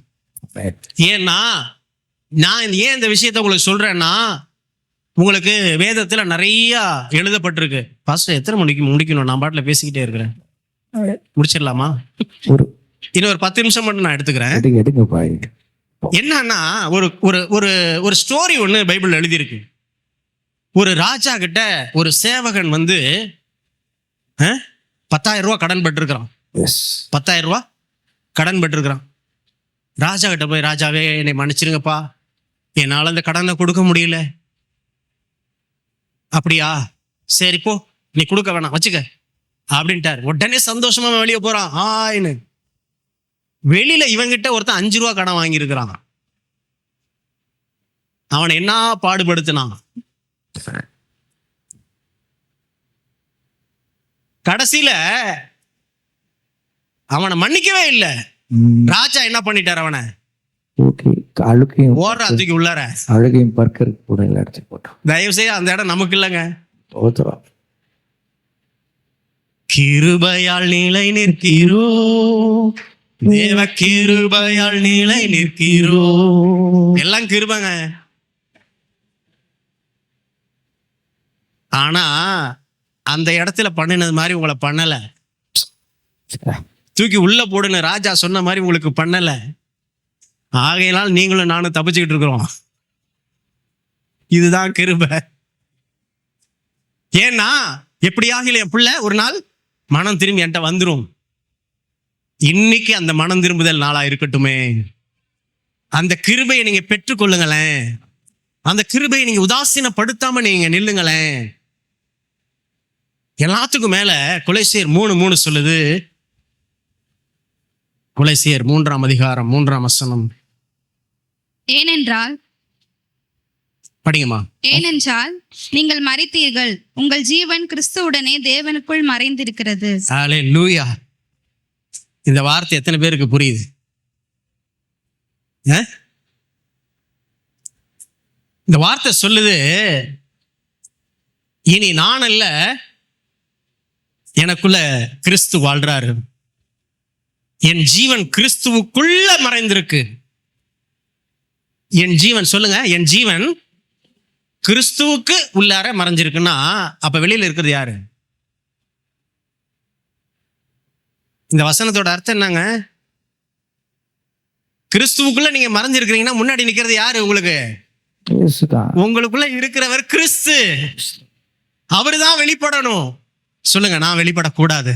ஏன்னா நான் ஏன் இந்த விஷயத்த உங்களுக்கு சொல்றேன்னா, உங்களுக்கு வேதத்துல நிறைய எழுதப்பட்டிருக்கு. பாஸ்டர் எத்தனை மணிக்கு முடிக்கணும்? நான் பாட்டுல பேசிக்கிட்டே இருக்கிறேன், முடிச்சிடலாமா? இன்னொரு 10 நிமிஷம் மட்டும் நான் எடுத்துக்கிறேன். என்னன்னா ஒரு ஒரு ஒரு ஒரு ஸ்டோரி ஒண்ணு பைபிள் எழுதியிருக்கு. ஒரு ராஜா கிட்ட ஒரு சேவகன் வந்து 10,000 ரூபாய் கடன் பட்டிருக்கிறான். 10,000 ரூபாய் கடன் பட்டிருக்கிறான். ராஜா கிட்ட போய், ராஜாவே என்னை மன்னிச்சிருங்கப்பா, என்னால் அந்த கடனை கொடுக்க முடியல. அப்படியா, சரி போ, நீ கொடுக்க வேணாம், வச்சுக்க அப்படின்ட்டாரு. உடனே சந்தோஷமா வெளியே போறான். ஆயின்னு வெளியில இவங்கிட்ட ஒருத்தன் 5 ரூபா கடன் வாங்கியிருக்கிறான். அவனை என்ன பாடுபடுத்தினான். கடைசியில அவனை மன்னிக்கவே இல்லை. ராஜா என்ன பண்ணிட்டார், அவனை ஓடுறா தூக்கி உள்ளார அழுகையும் பற்கருக்கு கூட எடுத்து போட்டோம். தயவு செய்து அந்த இடம் நமக்கு இல்லைங்க. கிருபையால் நிலை நிற்கிறோ, தேவ கிருபையால் நிலை நிற்கிறோ. எல்லாம் கிருபைங்க. ஆனா அந்த இடத்துல பண்ணினது மாதிரி உங்களை பண்ணல. தூக்கி உள்ள போடுன்னு ராஜா சொன்ன மாதிரி உங்களுக்கு பண்ணல. ஆகையினால் நீங்களும் நானும் தப்பிச்சுக்கிட்டு இருக்கிறோம். இதுதான் கிருபை. ஏன்னா எப்படியாக என் பிள்ளை ஒரு நாள் மனம் திரும்பி என்கிட்ட வந்துரும். இன்னைக்கு அந்த மனம் திரும்புதல் நாளா இருக்கட்டுமே. அந்த கிருபையை நீங்க பெற்றுக்கொள்ளுங்களேன். அந்த கிருபையை நீங்க உதாசீனப்படுத்தாம நீங்க நில்லுங்களேன். எல்லாத்துக்கும் மேல கொலைசியர் 3:3 சொல்லுது. கொலைசியர் 3ஆம் அதிகாரம் 3ஆம் வசனம். ஏனென்றால் படிங்கம்மா. ஏனென்றால் நீங்கள் மரித்தீர்கள், உங்கள் ஜீவன் கிறிஸ்துவுடனே தேவனுக்குள் மறைந்திருக்கிறது. ஹல்லேலூயா. இந்த வார்த்தை எத்தனை பேருக்கு புரியுது? இந்த வார்த்தை சொல்லுது, இனி நான் அல்ல, எனக்குள்ள கிறிஸ்து வாழ்றாரு. என் ஜீவன் கிறிஸ்துவுக்குள்ள மறைந்திருக்கு. என் ஜீவன், சொல்லுங்க, என் ஜீவன் கிறிஸ்துவுக்கு உள்ளார மறைஞ்சிருக்குன்னா அப்ப வெளியில இருக்கிறது யாரு? இந்த வசனத்தோட அர்த்தம் என்னங்க? கிறிஸ்துவுக்குள்ள நீங்க மறைஞ்சிருக்கிறீங்கன்னா முன்னாடி நிக்கிறது யாரு? உங்களுக்கு உங்களுக்குள்ள இருக்கிறவர் கிறிஸ்து. அவருதான் வெளிப்படணும். சொல்லுங்க, நான் வெளிப்படக்கூடாது.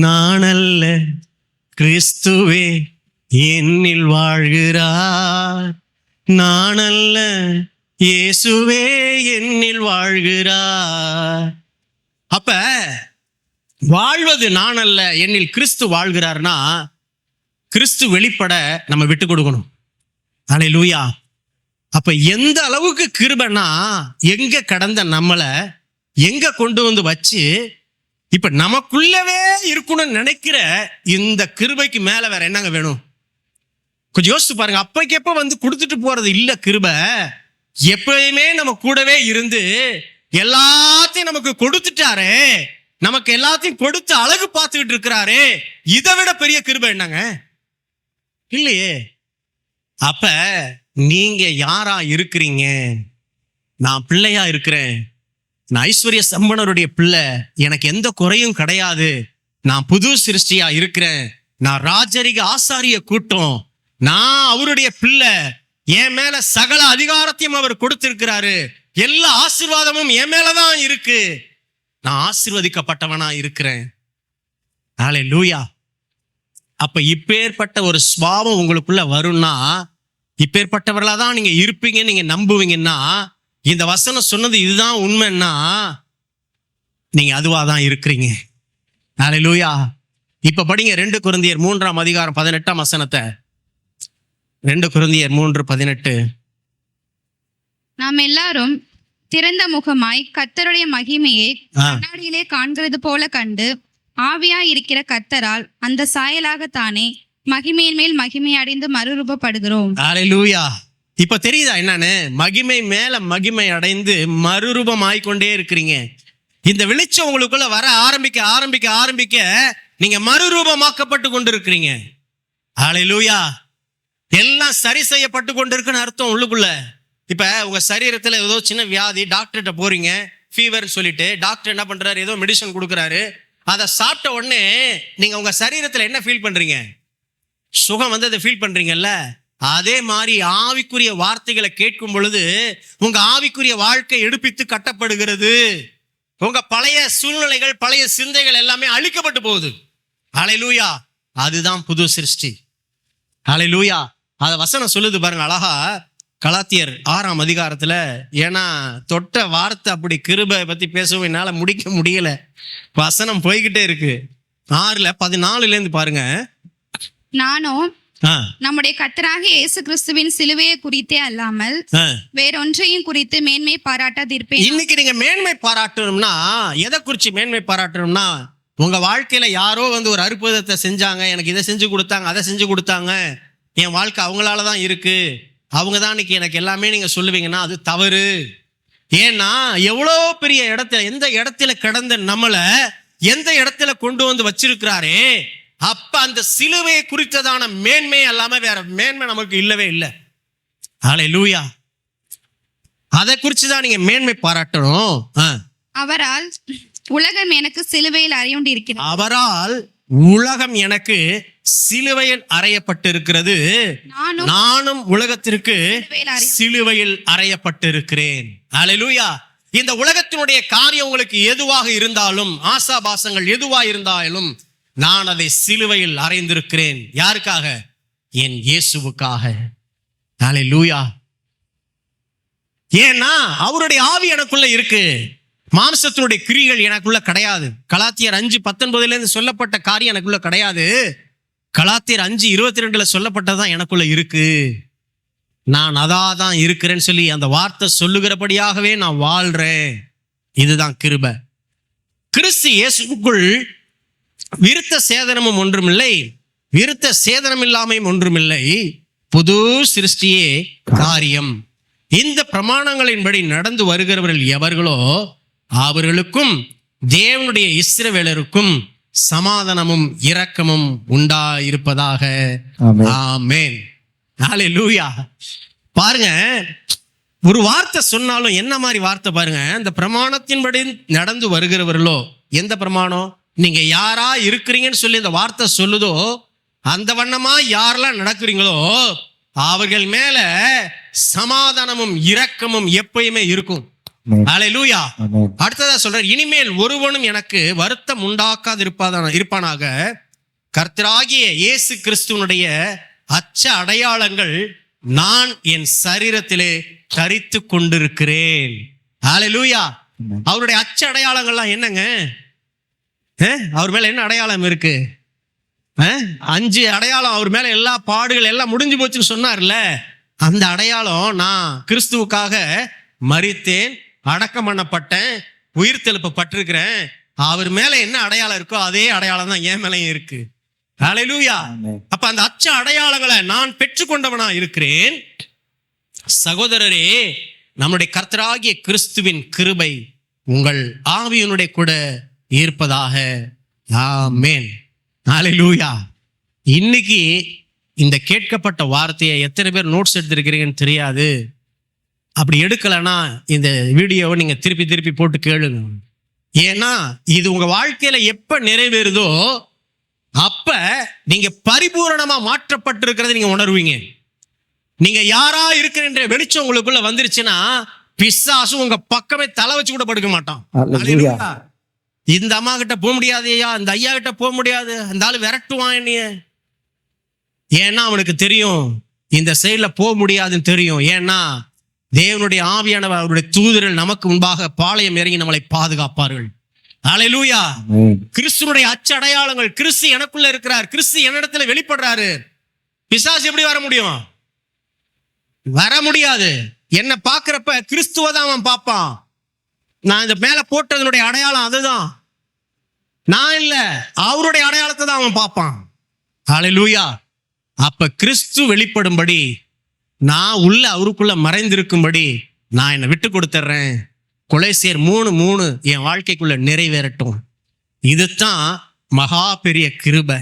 நான் அல்ல, கிறிஸ்துவே என்னில் வாழ்கிறார். நான் அல்ல, இயேசுவே என்னில் வாழ்கிறார். அப்ப வாழ்வது நான் அல்ல, என்னில் கிறிஸ்து வாழ்கிறார்னா கிறிஸ்து வெளிப்பட நம்ம விட்டு கொடுக்கணும். ஹல்லேலூயா. அப்ப எந்த அளவுக்கு கிருபைனா, எங்க கடந்த நம்மளை எங்க கொண்டு வந்து வச்சு இப்ப நமக்குள்ளவே இருக்கணும்னு நினைக்கிற இந்த கிருபைக்கு மேல வேற என்னங்க வேணும்? கொஞ்சம் யோசிச்சு பாருங்க. அப்பைக்கு எப்ப வந்து கொடுத்துட்டு போறது இல்ல கிருபை. எப்பயுமே நம்ம கூடவே இருந்து எல்லாத்தையும் நமக்கு கொடுத்துட்டாரே, நமக்கு எல்லாத்தையும் கொடுத்து அழகு பார்த்துக்கிட்டு இருக்கிறாரே, இதை விட பெரிய கிருபை என்னங்க? இல்லையே. அப்ப நீங்க யாரா இருக்கிறீங்க? நான் பிள்ளையா இருக்கிறேன், நான் ஐஸ்வர்ய சம்பனருடைய பிள்ளை, எனக்கு எந்த குறையும் கிடையாது, நான் புது சிருஷ்டியா இருக்கிறேன், நான் ராஜரிக ஆசாரிய கூட்டம், நான் அவருடைய பிள்ளை, என் மேல சகல அதிகாரத்தையும் அவர் கொடுத்திருக்கிறாரு, எல்லா ஆசீர்வாதமும் என் மேலதான் இருக்கு, நான் ஆசீர்வதிக்கப்பட்டவனா இருக்கிறேன். ஹல்லேலூயா. அப்ப இப்பேற்பட்ட ஒரு சுபாவம் உங்களுக்குள்ள வரும்னா, இப்பேற்பட்டவர்களா தான் நீங்க இருப்பீங்க, நீங்க நம்புவீங்கன்னா, இந்த வசனம் சொன்னது இதுதான் உண்மைன்னா நீங்க அதுவா தான் இருக்கிறீங்க. ஹல்லேலூயா. இப்ப படிங்க 2 கொரிந்தியர் 3ஆம் அதிகாரம் 18ஆம் வசனத்தை. 2 கொரிந்தியர் 3:18. நாம் எல்லாரும் திறந்த முகமாய் கர்த்தருடைய மகிமையை கண்ணாடியிலே காண்கிறது போல கண்டு ஆவியாய் இருக்கிற கர்த்தரால் அந்த சாயலாகத்தானே மகிமையின் மேல் மகிமை அடைந்து மறுரூபப்படுகிறோம். ஹல்லேலூயா. இப்ப தெரியுதா என்னன்னு? மகிமை மேல மகிமை அடைந்து மறுரூபமாய்க்கொண்டே இருக்கிறீங்க. இந்த வெளிச்சம் உங்களுக்குள்ள வர ஆரம்பிக்க ஆரம்பிக்க ஆரம்பிக்க நீங்க மறுரூபமாக்கப்பட்டு கொண்டிருக்கிறீங்க. ஹல்லேலூயா. எல்லாம் சரி செய்யப்பட்டு கொண்டிருக்குன்னு அர்த்தம் உள்ளுக்குள்ள. இப்ப உங்க சரீரத்துல ஏதோ சின்ன வியாதி, டாக்டர்கிட்ட போறீங்க, ஃபீவர் சொல்லிட்டு டாக்டர் என்ன பண்றாரு, ஏதோ மெடிசன் கொடுக்குறாரு. அதை சாப்பிட்ட உடனே நீங்க உங்க சரீரத்துல என்ன ஃபீல் பண்றீங்க? சுகம் வந்து அதை ஃபீல் பண்றீங்கல்ல. அதே மாதிரி ஆவிக்குரிய வார்த்தைகளை கேட்கும் பொழுது உங்க ஆவிக்குரிய வாழ்க்கை எடுப்பித்து கட்டப்படுகிறது. உங்க பழைய சூழ்நிலைகள், பழைய சிந்தைகள் எல்லாமே அழிக்கப்பட்டு போகுது. ஹல்லேலூயா. அதுதான் புது சிருஷ்டி. ஹல்லேலூயா. அத வசனம் சொல்லுது பாருங்க அழகா, கலாத்தியர் 6ஆம் அதிகாரத்துல. ஏன்னா தொட்ட வார்த்தை அப்படி கிருபை பத்தி பேசவும் என்னால முடிக்க முடியல, வசனம் போய்கிட்டே இருக்கு. 6:14 பாருங்க. நானும் நம்முடைய கர்த்தராகிய இயேசு கிறிஸ்துவின் சிலுவையை குறித்தே அல்லாமல் வேறொன்றையும் குறித்து மேன்மை பாராட்டாதிருப்பேன். இன்னைக்கு நீங்க மேன்மை பாராட்டணும்னா எதை குறிச்சு மேன்மை பாராட்டணும்னா, உங்க வாழ்க்கையில யாரோ வந்து ஒரு அற்புதத்தை செஞ்சாங்க, எனக்கு இதை செஞ்சு கொடுத்தாங்க, அதை செஞ்சு கொடுத்தாங்க, என் வாழ்க்கை அவங்களாலதான் இருக்கு, அவங்க தான் இன்னைக்கு எனக்கு எல்லாமே நீங்க சொல்லுவீங்கன்னா அது தவறு. ஏன்னா எவ்வளோ பெரிய இடத்துல, எந்த இடத்துல கிடந்த நம்மளை எந்த இடத்துல கொண்டு வந்து வச்சிருக்கிறாரே, அப்ப அந்த சிலுவையை குறித்ததான மேன்மை அல்லாம வேற மேன்மை நமக்கு இல்லவே இல்லை. ஹல்லேலூயா. அதை குறிச்சுதான் நீங்க மேன்மை பாராட்டணும். அவரால் உலகம் எனக்கு சிலுவையில் அறையுண்டிருக்கிறது. அவரால் உலகம் எனக்கு சிலுவையில் அறையப்பட்டிருக்கிறது, நானும் உலகத்திற்கு சிலுவையில் அறையப்பட்டிருக்கிறேன். ஹல்லேலூயா. இந்த உலகத்தினுடைய காரியம் உங்களுக்கு எதுவாக இருந்தாலும், ஆசாபாசங்கள் எதுவாக இருந்தாலும், நான் அதை சிலுவையில் அறைந்திருக்கிறேன். யாருக்காக? என் இயேசுவுக்காக. ஹல்லேலூயா. ஏன்னா அவருடைய ஆவி எனக்குள்ள இருக்கு, மாம்சத்தினுடைய கிரிகள் எனக்குள்ள கிடையாது. கலாத்தியர் 5:19 சொல்லப்பட்ட காரியம் எனக்குள்ள கிடையாது. கலாத்தியர் 5:22 சொல்லப்பட்டதான் எனக்குள்ள இருக்கு. நான் அதான் இருக்கிறேன்னு சொல்லி அந்த வார்த்தை சொல்லுகிறபடியாகவே நான் வாழ்றேன். இதுதான் கிருபை. கிறிஸ்து இயேசுக்குள் விருத்த சேதனமும் ஒன்றுமில்லை, விருத்த சேதனம் இல்லாமையும் ஒன்றுமில்லை, புது சிருஷ்டியே காரியம். இந்த பிரமாணங்களின்படி நடந்து வருகிறவர்கள் எவர்களோ அவர்களுக்கும் தேவனுடைய இஸ்ரவேலருக்கும் சமாதானமும் இரக்கமும் உண்டாயிருப்பதாக. ஆமென். ஹல்லேலூயா. பாருங்க, ஒரு வார்த்தை சொன்னாலும் என்ன மாதிரி வார்த்தை பாருங்க. இந்த பிரமாணத்தின்படி நடந்து வருகிறவர்களோ, எந்த பிரமாணம்? நீங்க யாரா இருக்கிறீங்கன்னு சொல்லி இந்த வார்த்தை சொல்லுதோ அந்த வண்ணமா யாரெல்லாம் நடக்கிறீங்களோ அவர்கள் மேல சமாதானமும் இரக்கமும் எப்பயுமே இருக்கும். ஹல்லேலூயா. அடுத்ததா சொல்ற, இனிமேல் ஒருவனும் எனக்கு வருத்தம் உண்டாக்காது இருப்பானாக. கர்த்தராகிய இயேசு கிறிஸ்துவனுடைய அச்ச அடையாளங்கள் நான் என் சரீரத்திலே தரித்து கொண்டிருக்கிறேன். ஹல்லேலூயா. அவருடைய அச்ச அடையாளங்கள்லாம் என்னங்க? அவர் மேல என்ன அடையாளம் இருக்கு? 5 அடையாளம். அவர் மேல எல்லா பாடுகள் எல்லாம் முடிஞ்சு போச்சுன்னு சொன்னார்ல, அந்த அடையாளம், நான் கிறிஸ்துவுக்காக மரித்தேன், அடக்கம் பண்ணப்பட்டேன், உயிர் தெழுப்பப்பட்டிருக்கிறேன். அவர் மேல என்ன அடையாளம் இருக்கோ அதே அடையாளம் தான் என் மேலையும் இருக்கு. ஹல்லேலூயா. அப்ப அந்த அச்ச அடையாளங்களை நான் பெற்றுக்கொண்டவனா இருக்கிறேன். சகோதரரே, நம்முடைய கர்த்தராகிய கிறிஸ்துவின் கிருபை உங்கள் ஆவியினுடைய கூட இருப்பதாக. ஆமென். ஹல்லேலூயா. இன்னைக்கு இந்த கேட்கப்பட்ட வார்த்தையை எத்தனை பேர் நோட்ஸ் எடுத்திருக்கிறீங்கன்னு தெரியாது. அப்படி எடுக்கலைன்னா இந்த வீடியோவை நீங்க திருப்பி திருப்பி போட்டு கேளுங்க. ஏன்னா இது உங்க வாழ்க்கையில எப்ப நிறைவேறுதோ அப்ப நீங்க பரிபூரணமா மாற்றப்பட்டிருக்கிறத நீங்க உணர்வீங்க. நீங்க யாரா இருக்கிற வெளிச்சம் உங்களுக்குள்ள வந்துருச்சுன்னா பிசாசு உங்க பக்கமே தலை வச்சு கூட படுக்க மாட்டான். Hallelujah. இந்த அம்மா கிட்ட போக முடியாது ஐயா, இந்த ஐயா கிட்ட போக முடியாது, அந்த ஆளு விரட்டுவான் என்னைய. ஏன்னா அவனுக்கு தெரியும் இந்த சைட்ல போக முடியாதுன்னு தெரியும். ஏன்னா தேவனுடைய ஆவியானவர் அவருடைய தூதர்கள் நமக்கு முன்பாக பாளையம் இறங்கி நம்மளை பாதுகாப்பார்கள். ஹல்லேலூயா. கிறிஸ்துனுடைய அச்சடையாளங்கள், கிறிஸ்து எனக்குள்ள இருக்கிறார், கிறிஸ்து என்னிடத்துல வெளிப்படுறாரு. பிசாசு எப்படி வர முடியும்? வர முடியாது. என்ன பார்க்கிறப்ப கிறிஸ்துவ தான் அவன் பார்ப்பான். நான் இந்த மேல போட்டதனுடைய அடையாளம் அதுதான், நான் இல்ல, அவருடைய அடையாளத்தை தான் அவன் பார்ப்பான். ஹல்லேலூயா. அப்ப கிறிஸ்து வெளிப்படும்படி நான் உள்ள அவருக்குள்ள மறைந்திருக்கும்படி நான் என்னை விட்டு கொடுத்துட்றேன். கொலைசியர் 3:3 என் வாழ்க்கைக்குள்ள நிறைவேறட்டும். இதுதான் மகா பெரிய கிருபை.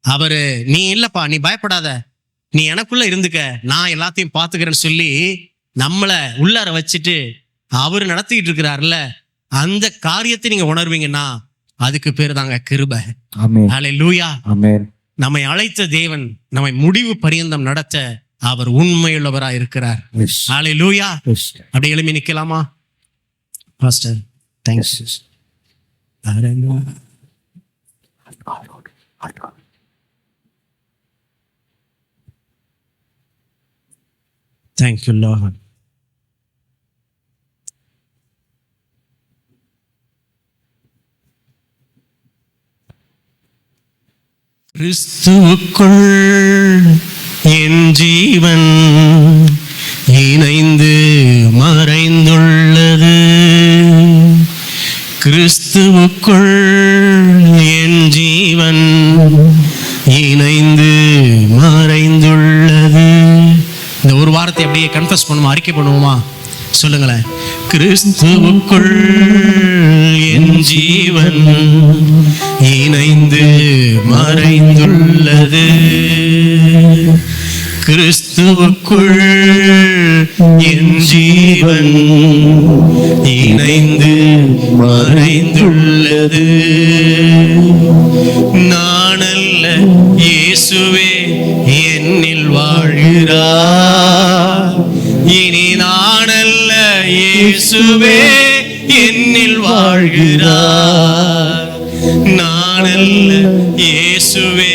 அவரு நீ இல்லப்பா, நீ பயப்படாத, நீ எனக்குள்ள இருந்துக்க, நான் எல்லாத்தையும் பார்த்துக்கிறேன்னு சொல்லி நம்மளை உள்ளார வச்சுட்டு அவரு நடத்திக்கிட்டு இருக்கிறாருல்ல, அந்த காரியத்தை நீங்க உணர்வீங்கன்னா அதுக்கு பேர் தாங்க கிருபை. ஹல்லேலூயா. நம்மை அழைத்த தேவன் நம்மை முடிவு பரியந்தம் நடத்த அவர் உண்மையுள்ளவராய் இருக்கிறார். ஹல்லேலூயா. அப்படி எழுப்பி நிக்கலாமா pastor? Thanks. Thank you, Lord. கிறிஸ்துவுக்குள் என் ஜீவன் இணைந்து மறைந்துள்ளது. கிறிஸ்துவுக்குள் என் ஜீவன் இணைந்து மறைந்துள்ளது. இந்த ஒரு வாரத்தை அப்படியே கன்ஃபஸ் பண்ணுவோமா, அறிக்கை பண்ணுவோமா? சொல்லுங்களேன். கிறிஸ்துவுக்குள் என் ஜீவன் இணைந்து மறைந்துள்ளது. கிறிஸ்துவுக்குள் என் ஜீவன் இணைந்து மறைந்துள்ளது. நானல்ல, இயேசுவே என்னில் வாழ்கிறார். இனி நானல்ல, இயேசுவே என்னில் வாழ்கிறார். நானல்ல, இயேசுவே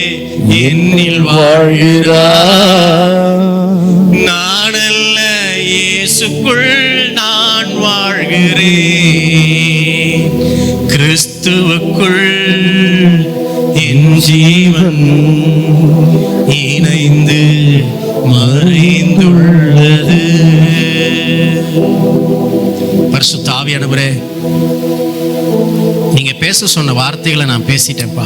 என்னில் வாழ்கிறார். நானல்ல, இயேசுக்குள் நான் வாழ்கிறேன். கிறிஸ்துவுக்குள் என் ஜீவன் இணைந்து மறைந்துள்ளது. பரிசுத்த ஆவியானவரே, நீங்க பேச சொன்ன வார்த்தைகளை நான் பேசிட்டேன்ப்பா.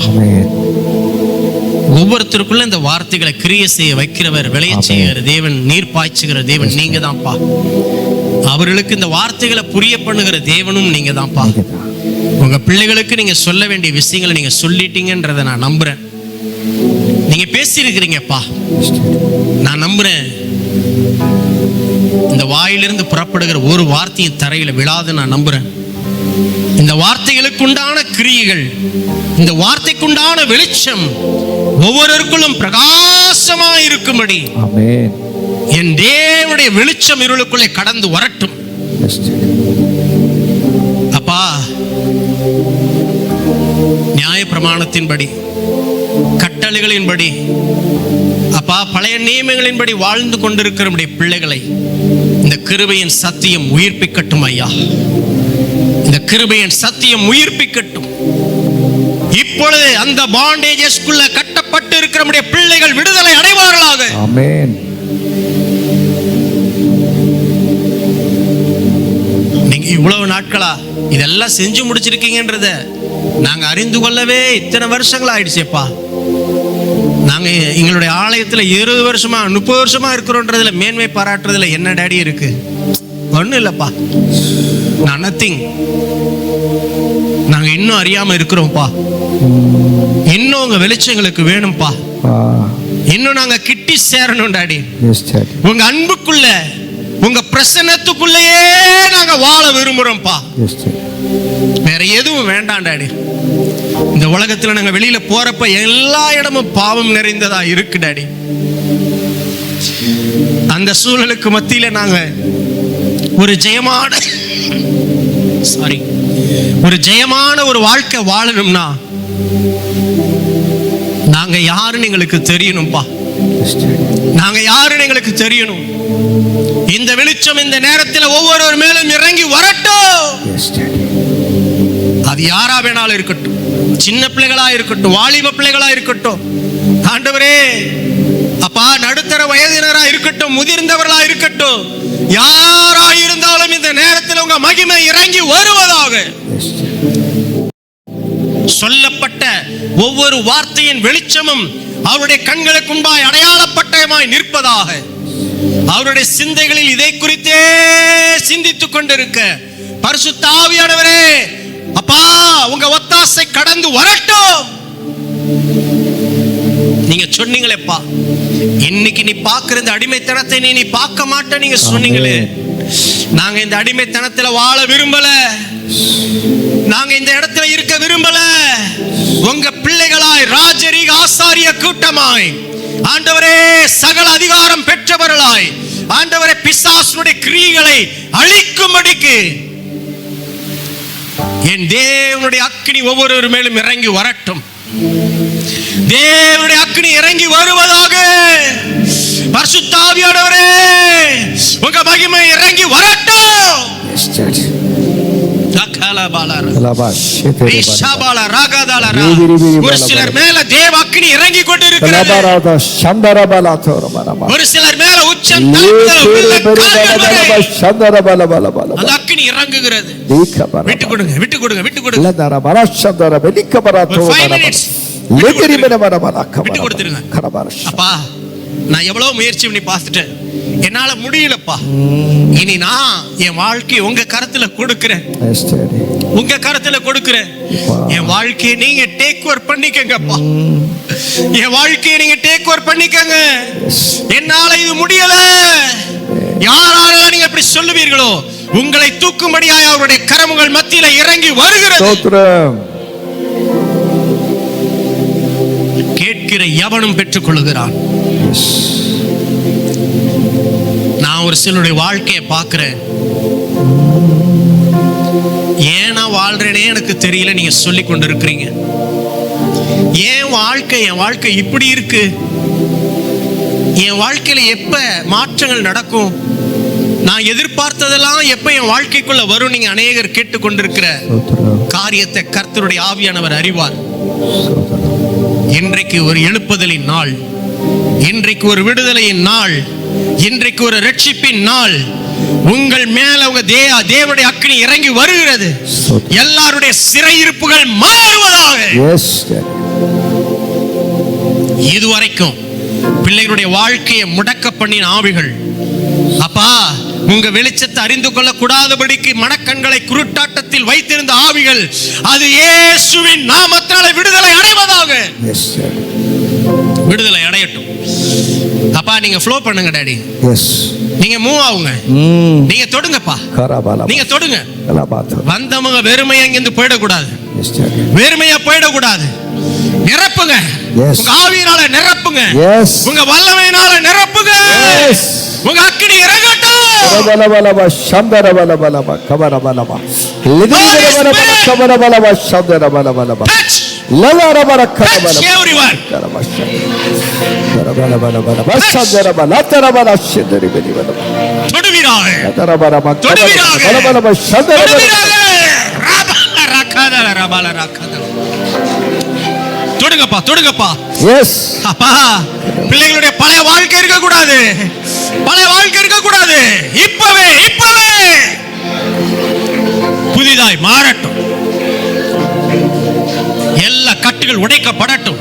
ஒவ்வொருத்தருக்குள்ள இந்த வார்த்தைகளை கிரியை செய்ய வைக்கிறவர், விளைய செய்கிற தேவன், நீர் பாய்ச்சுகிற தேவன் நீங்க தான்ப்பா. அவர்களுக்கு இந்த வார்த்தைகளை புரிய பண்ணுகிற தேவனும் நீங்க தான்ப்பா. உங்க பிள்ளைகளுக்கு நீங்க சொல்ல வேண்டிய விஷயங்களை நீங்க சொல்லிட்டீங்கன்றதை நான் நம்புறேன். நீங்க பேசியிருக்கிறீங்கப்பா, நான் நம்புறேன். இந்த வாயிலிருந்து புறப்படுகிற ஒரு வார்த்தையும் தரையில விழாது நான் நம்புறேன். இந்த வார்த்தைகளுக்கு உண்டான கிரியைகள், இந்த வார்த்தைக்குண்டான வெளிச்சம் ஒவ்வொருவருக்குள்ளும் பிரகாசமா இருக்கும்படி என் தேவனுடைய வெளிச்சம் இருளுக்குள்ளே கடந்து வரட்டும். அப்பா, நியாய பிரமாணத்தின்படி, கட்டளைகளின்படி, அப்பா, பழைய நியமங்களின்படி வாழ்ந்து கொண்டிருக்கிற பிள்ளைகளை இந்த கிருபையின் சத்தியம் உயிர்ப்பிக்கட்டும் ஐயா. இந்த கிருபையின் சத்தியம் உயிர்ப்பிக்கட்டும். இப்பொழுது அந்த பாண்டேஜஸ்க்குள்ள கட்டப்பட்டு இருக்கிற பிள்ளைகள் விடுதலை அடைவார்களாக. ஆமென். நீங்க இவ்வளவு நாட்களா இதெல்லாம் செஞ்சு முடிச்சிருக்கீங்கன்றத நாங்க அறிந்து கொள்ளவே இத்தனை வருஷங்கள் ஆயிடுச்சேப்பா. நாங்க எங்களுடைய ஆலயத்துல 20 வருஷமா 30 வருஷமா இருக்கிறோன்றதுல மேன்மை பாராட்டுறதுல என்ன டாடி இருக்கு? ஒன்றும் இல்லப்பா, நான் நத்திங். நாங்க இன்னும் அறியாம இருக்கிறோம்ப்பா. இன்னும் உங்க வெளிச்சங்களுக்கு வேணும்ப்பா. இன்னும் நாங்க கிட்டி சேரணும் டாடி. Yes daddy. உங்க அன்புக்குள்ள, உங்க பிரசன்னத்துக்குள்ளேயே நாங்க வாழ விரும்புறோம்ப்பா. Yes daddy. வேற எதுவும் வேண்டாம் டாடி. இந்த உலகத்துல நாங்க வெளியில போறப்ப எல்லா இடமும் பாவம் நிறைந்ததா இருக்கு டாடி. அந்த சூழலுக்கு மத்தியில நாங்க ஒரு ஜெயமான ஒரு வாழ்க்கை வாழணும்னா நாங்க யாருன்னு எங்களுக்கு தெரியணும்பா. நாங்க யாருன்னு எங்களுக்கு தெரியணும். இந்த வெளிச்சம் இந்த நேரத்தில் ஒவ்வொரு மேலும் இறங்கி வரட்டும். அது யாரா வேணாலும் இருக்கட்டும், சின்ன பிள்ளைகளா இருக்கட்டும், வாலிப பிள்ளைகளா இருக்கட்டும். ஆண்டவரே அப்பா, நடுத்தர வயதினரா இருக்கட்டும், முதிர்ந்தவர்களா இருக்கட்டும், யாரா இருந்தாலும் இந்த நேரத்தில் உங்க மகிமை இறங்கி வருவதாக. சொல்லப்பட்ட ஒவ்வொரு வார்த்தையின் வெளிச்சமும் அவருடைய கண்களுக்கு முன்பாய் அடையாளப்பட்டமாய் நிற்பதாக. அவருடைய சிந்தைகளில் இதை குறித்தே சிந்தித்துக் கொண்டிருக்க பரிசுத்த ஆவியானவரே அப்பா, உங்க ஒத்தாசை கடந்து வரட்டும். நீங்க சொன்னீங்களேப்பா, இன்னைக்கு நீ பாக்குற இந்த அடிமைத்தனத்தை நீ பார்க்க மாட்ட, நீங்க சொன்னீங்களே. நாங்க இந்த அடிமைத்தனத்துல வாழ விரும்பல, நாங்க இந்த இடத்துல இருக்க விரும்பல. உங்க பிள்ளைகளாய், ராஜரீக ஆசாரிய கூட்டமாய், ஆண்டவரே சகல அதிகாரம் பெற்றவர்களாய், ஆண்டவரே பிசாசுடைய கிரியைகளை அழிக்கும்படிக்கு என் தேவனுடைய அக்கினி ஒவ்வொரு மேலும் இறங்கி வரட்டும். தேவனுடைய அக்கினி இறங்கி வருவதாக. பரிசுத்த ஆவியானவரே உங்க மகிமை இறங்கி வரட்டும். ஒரு சிலர் மேல தேவ அக்கினி இறங்கி கொண்டிருக்கிறது. ஒரு சிலர் மேல உச்சம் அந்த அக்கினி இறங்குகிறது. விட்டு கொடுங்க, விட்டு கொடுங்க, விட்டு கொடுங்க. விட்டு கொடுத்துருங்க. அப்பா, நான் எவ்வளவு முயற்சி பண்ணி பார்த்துட்டேன், என்னால முடியலப்பா. இனி நான் என் வாழ்க்கையை உங்க கருத்துல கொடுக்கிறேன், உங்க கருத்துல கொடுக்கிறேன். என் வாழ்க்கையை நீங்க டேக் ஓவர் பண்ணிக்கங்கப்பா. என் வாழ்க்கையை நீங்க டேக் ஓவர் பண்ணிக்கங்க. என்னால இது முடியல. யாரால நீங்க இப்படி சொல்லுவீர்களோ உங்களை தூக்கும்படியாய் அவருடைய கரமுகள் மத்தியில இறங்கி வருகிறது. கேட்கிற எவனும் பெற்றுக் கொள்ளுகிறான். நான் ஒரு சிலருடைய வாழ்க்கையை பார்க்கிறேன். ஏன்னா வாழ்றேனே எனக்கு தெரியல, நீங்க சொல்லி கொண்டு இருக்கிறீங்க. என் வாழ்க்கை இப்படி இருக்கு. என் வாழ்க்கையில எப்ப மாற்றங்கள் நடக்கும், நான் எதிர்பார்த்ததெல்லாம் எப்ப என் வாழ்க்கைக்குள்ள வரும், நீங்க அநேகர் கேட்டுக்கொண்டிருக்கிற காரியத்தை கர்த்தருடைய ஆவியானவர் அறிவார். இன்றைக்கு ஒரு எழுப்புதலின் நாள், இன்றைக்கு ஒரு விடுதலையின் நாள், இன்றைக்கு ஒரு ரட்சிப்பின் நாள். உங்கள் மேல உங்க தேவனுடைய அக்கினி இறங்கி வருகிறது. எல்லாருடைய சிறையிருப்புகள் மாறுவதாக. இதுவரைக்கும் பிள்ளைகளுடைய வாழ்க்கையை முடக்க பண்ணின ஆவிகள், அப்பா, உங்க வெளிச்சத்தை அறிந்து கொள்ள கூடாதபடிக்கு மனக்கண்களை குருட்டாட்டத்தில் வைத்திருந்த ஆவிகள், அது இயேசுவின் நாமத்தால் விடுதலை அடைவதாக. விடுதலை அடையட்டும். அப்பா, நீங்க ஃப்ளோ பண்ணுங்க டாடி. நீங்க மூவ் ஆகுங்க. நீங்க தொடுங்கப்பா, நீங்க தொடுங்க. வந்தவங்க வெறுமையா இங்கிருந்து போயிடக்கூடாது, வெறுமையா போயிடக்கூடாது. நிரப்புங்க, உங்க ஆவியினால நிரப்புங்க, உங்க வல்லமையினால நிரப்புங்க. உங்க அக்கினி இறங்கட்டும். தொடுங்கப்பா, தொடுங்கப்பா. அப்பா, பிள்ளைகளுடைய பழைய வாழ்க்கை இருக்க கூடாது, பழைய வாழ்க்கை இருக்க கூடாது. இப்பவே புதிதாய் மாறட்டும். எல்லா கட்டுகள் உடைக்கப்படட்டும்.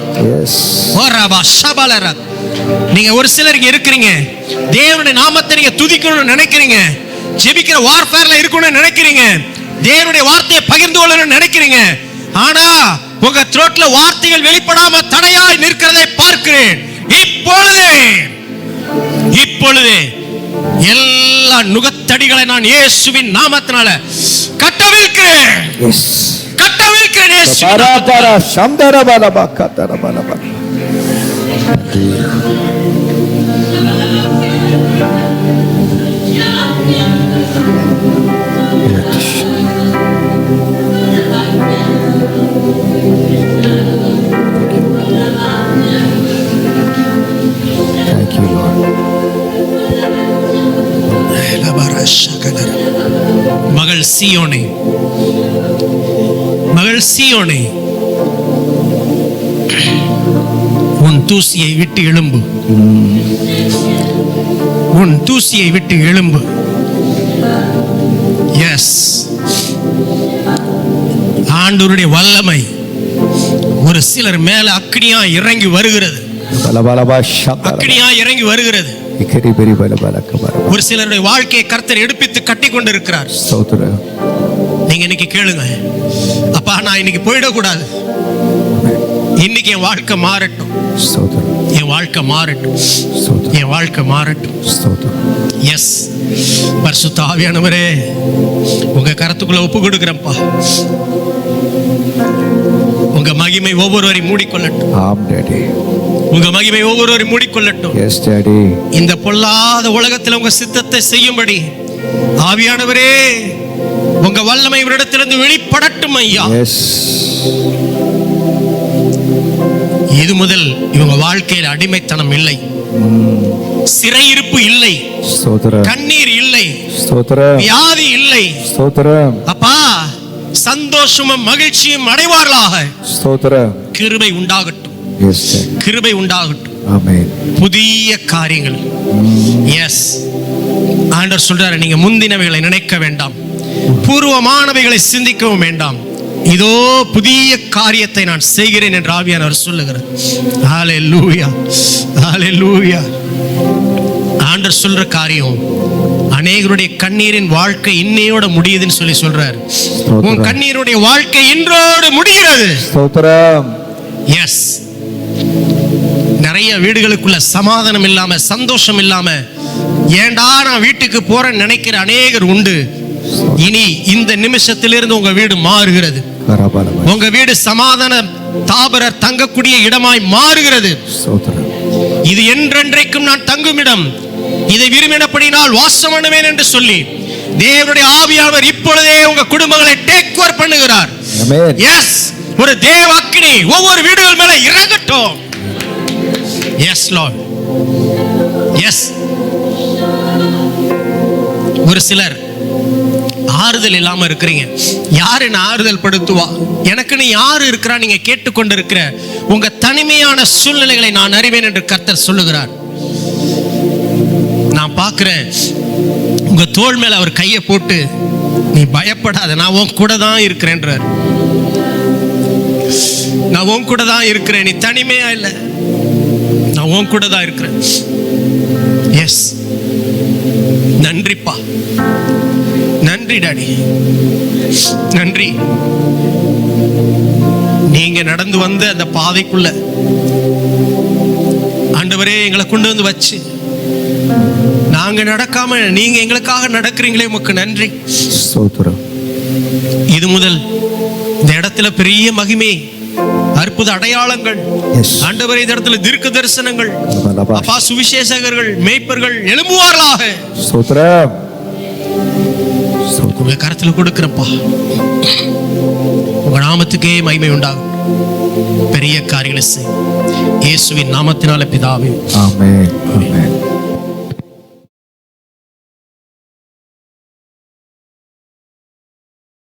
நீங்க ஒரு சிலர் இங்க இருக்கிறீங்க, தேவனுடைய நாமத்தை நீங்க துதிக்கணும்னு நினைக்கிறீங்க, ஜெபிக்கிற வார்ஃபேர்ல இருக்கணும்னு நினைக்கிறீங்க, தேவனுடைய வார்த்தையை பகிர்ந்து கொள்ளணும்னு நினைக்கிறீங்க. ஆனா உங்க த்ரோட்ல வார்த்தைகள் வெளிப்படாம தடையாய் நிற்கிறதை பார்க்கிறேன். இப்பொழுதே இப்பொழுதே எல்லா நுகத்தடிகளை நான் இயேசுவின் நாமத்தினால கட்டவிழ்க்கிறேன். எஸ் கட்டவிழ்க்கிறேன் இயேசுவின் பரா நாமத்தினால. பரா சந்தர பலபா கத்தர பலபா. Thank you, Lord. மகள் சீயோனே, மகள் சீயோனே, உன் தூசியை விட்டு எழும்பு, உன் தூசியை விட்டு எழும்பு. எஸ், ஆண்டவருடைய வல்லமை ஒரு சிலர் மேல அக்னியா இறங்கி வருகிறது, பலபலபா சந்தர அக்னியா இறங்கி வருகிறது. இக்கரி பெரி பலபலக்க பரபா. ஒரு சிலருடைய வாழ்க்கையை கர்த்தர் எடுப்பித்து கட்டி கொண்டிருக்கிறார். ஸ்தோத்திரம். நீங்க இன்னைக்கு கேளுங்க, அப்பா நான் இன்னைக்கு போயிடக்கூடாது, இன்னைக்கு என் வாழ்க்கை மாறட்டும், ஸ்தோத்திரம். என் வாழ்க்கை மாறட்டும், ஸ்தோத்திரம். என் வாழ்க்கை மாறட்டும். ஸ்தோத்திரம். எஸ், பரிசுத்த ஆவியானவரே உங்க கரத்துக்குள்ள ஒப்பு கொடுக்கிறேன்ப்பா. உங்க மகிமை ஒவ்வொருவரையும் மூடிக்கொள்ளட்டும், ஆம் டாடி. உங்க மகிமை ஒவ்வொருவரையும் மூடிக்கொள்ளட்டும். Yes daddy. இந்த பொல்லாத உலகத்தில் உங்க சித்தத்தை செய்யும்படி ஆவியானவரே உங்க வல்லமை இவரிடத்திலிருந்து வெளிப்படட்டும் ஐயா. எஸ். இது முதல் இவங்க வாழ்க்கையில் அடிமைத்தனம் இல்லை, சிறையிருப்பு இல்லை, ஸ்தோத்திரம். கண்ணீர் இல்லை, ஸ்தோத்திரம். வியாதி இல்லை. ஸ்தோத்திரம். அப்பா சந்தோஷமும் மகிழ்ச்சியும் அடைவார்களாக. ஸ்தோத்திரம். கிருபை உண்டாகட்டும், எஸ் டாடி. கிருபை உண்டாகட்டும். ஆமென். புதிய காரியங்கள். எஸ், ஆண்டவர் சொல்றாரு, நீங்க முந்தினவைகளை நினைக்க வேண்டாம், பூர்வமானவைகளை சிந்திக்கவும் வேண்டாம், இதோ புதிய காரியத்தை நான் செய்கிறேன் என்று ஆவியானவர் சொல்லுகிறார். ஹல்லேலூயா, ஹல்லேலூயா. ஆண்டவர் சொல்ற காரியம் அநேகருடைய கண்ணீரின் வாழ்க்கை இன்னையோட முடியுதுன்னு சொல்லி சொல்றார். உன் கண்ணீருடைய வாழ்க்கை இன்றோடு முடிகிறது. ஸ்தோத்திரம். எஸ், நிறைய வீடுகளுக்குள்ள சமாதானம் இல்லாம சந்தோஷம் இல்லாம ஏண்டா நான் வீட்டுக்கு போறேன்னு நினைக்கிற அநேகர் உண்டு. இனி இந்த நிமிஷத்திலிருந்து உங்க வீடு மாறுகிறது, பரபலபா. உங்க வீடு சமாதான தாபரர் தங்கக்கூடிய இடமாய் மாறுகிறது. ஸ்தோத்திரம். இது என்றென்றைக்கும் நான் தங்கும் இடம், இதை விரும்பினபடினால் வாசம் பண்ணுவேன் என்று சொல்லி தேவனுடைய ஆவியானவர் இப்பொழுதே உங்க குடும்பங்களை டேக் ஓவர் பண்ணுகிறார். ஆமென். எஸ், ஒரு தேவ அக்கினி ஒவ்வொரு வீடுகள் மேல இறங்கட்டும். S Lord. எஸ், ஒரு சிலர் ஆறுதல் இல்லாம இருக்கிறீங்க. யாரு என்ன ஆறுதல் படுத்துவா, எனக்குன்னு யாரு இருக்கிறா? நீங்க கேட்டுக்கொண்டு இருக்கிற உங்க தனிமையான சூழ்நிலைகளை நான் அறிவேன் என்று கர்த்தர் சொல்லுகிறார். நான் பார்க்கிறேன், உங்க தோள் மேல அவர் கையை போட்டு நீ பயப்படாத, நான் உன் கூட தான் இருக்கிறேன்றார். நான் உன் கூட தான் இருக்கிறேன், நீ தனிமையா இல்லை, நான் உன் கூட தான் இருக்கிறேன். எஸ், நன்றிப்பா, நன்றி டாடி, நன்றி. நீங்க நடந்து வந்த அந்த பாதைக்குள்ள ஆண்டவரே எங்களை கொண்டு வந்து வச்சு நாங்க நடக்காம நீங்க எங்களுக்காக நடக்கிறீங்களே, உமக்கு நன்றி. ஸ்தோத்திரம். இது முதல் இந்த இடத்துல பெரிய மகிமை, அற்புத அடையாளங்கள் ஆண்டவரே, இந்த இடத்துல தீர்க்க தரிசனங்கள், அப்பா சுவிசேஷகர்கள், மேய்ப்பர்கள் எழும்புவார்களாக. ஸ்தோத்திரம். உங்க கரத்துல கொடுக்கிறப்பா, உங்க நாமத்துக்கே மகிமை உண்டாகும். பெரிய காரியங்களை செய், இயேசுவின் நாமத்தினால பிதாவே. ஆமென். ஆமென்.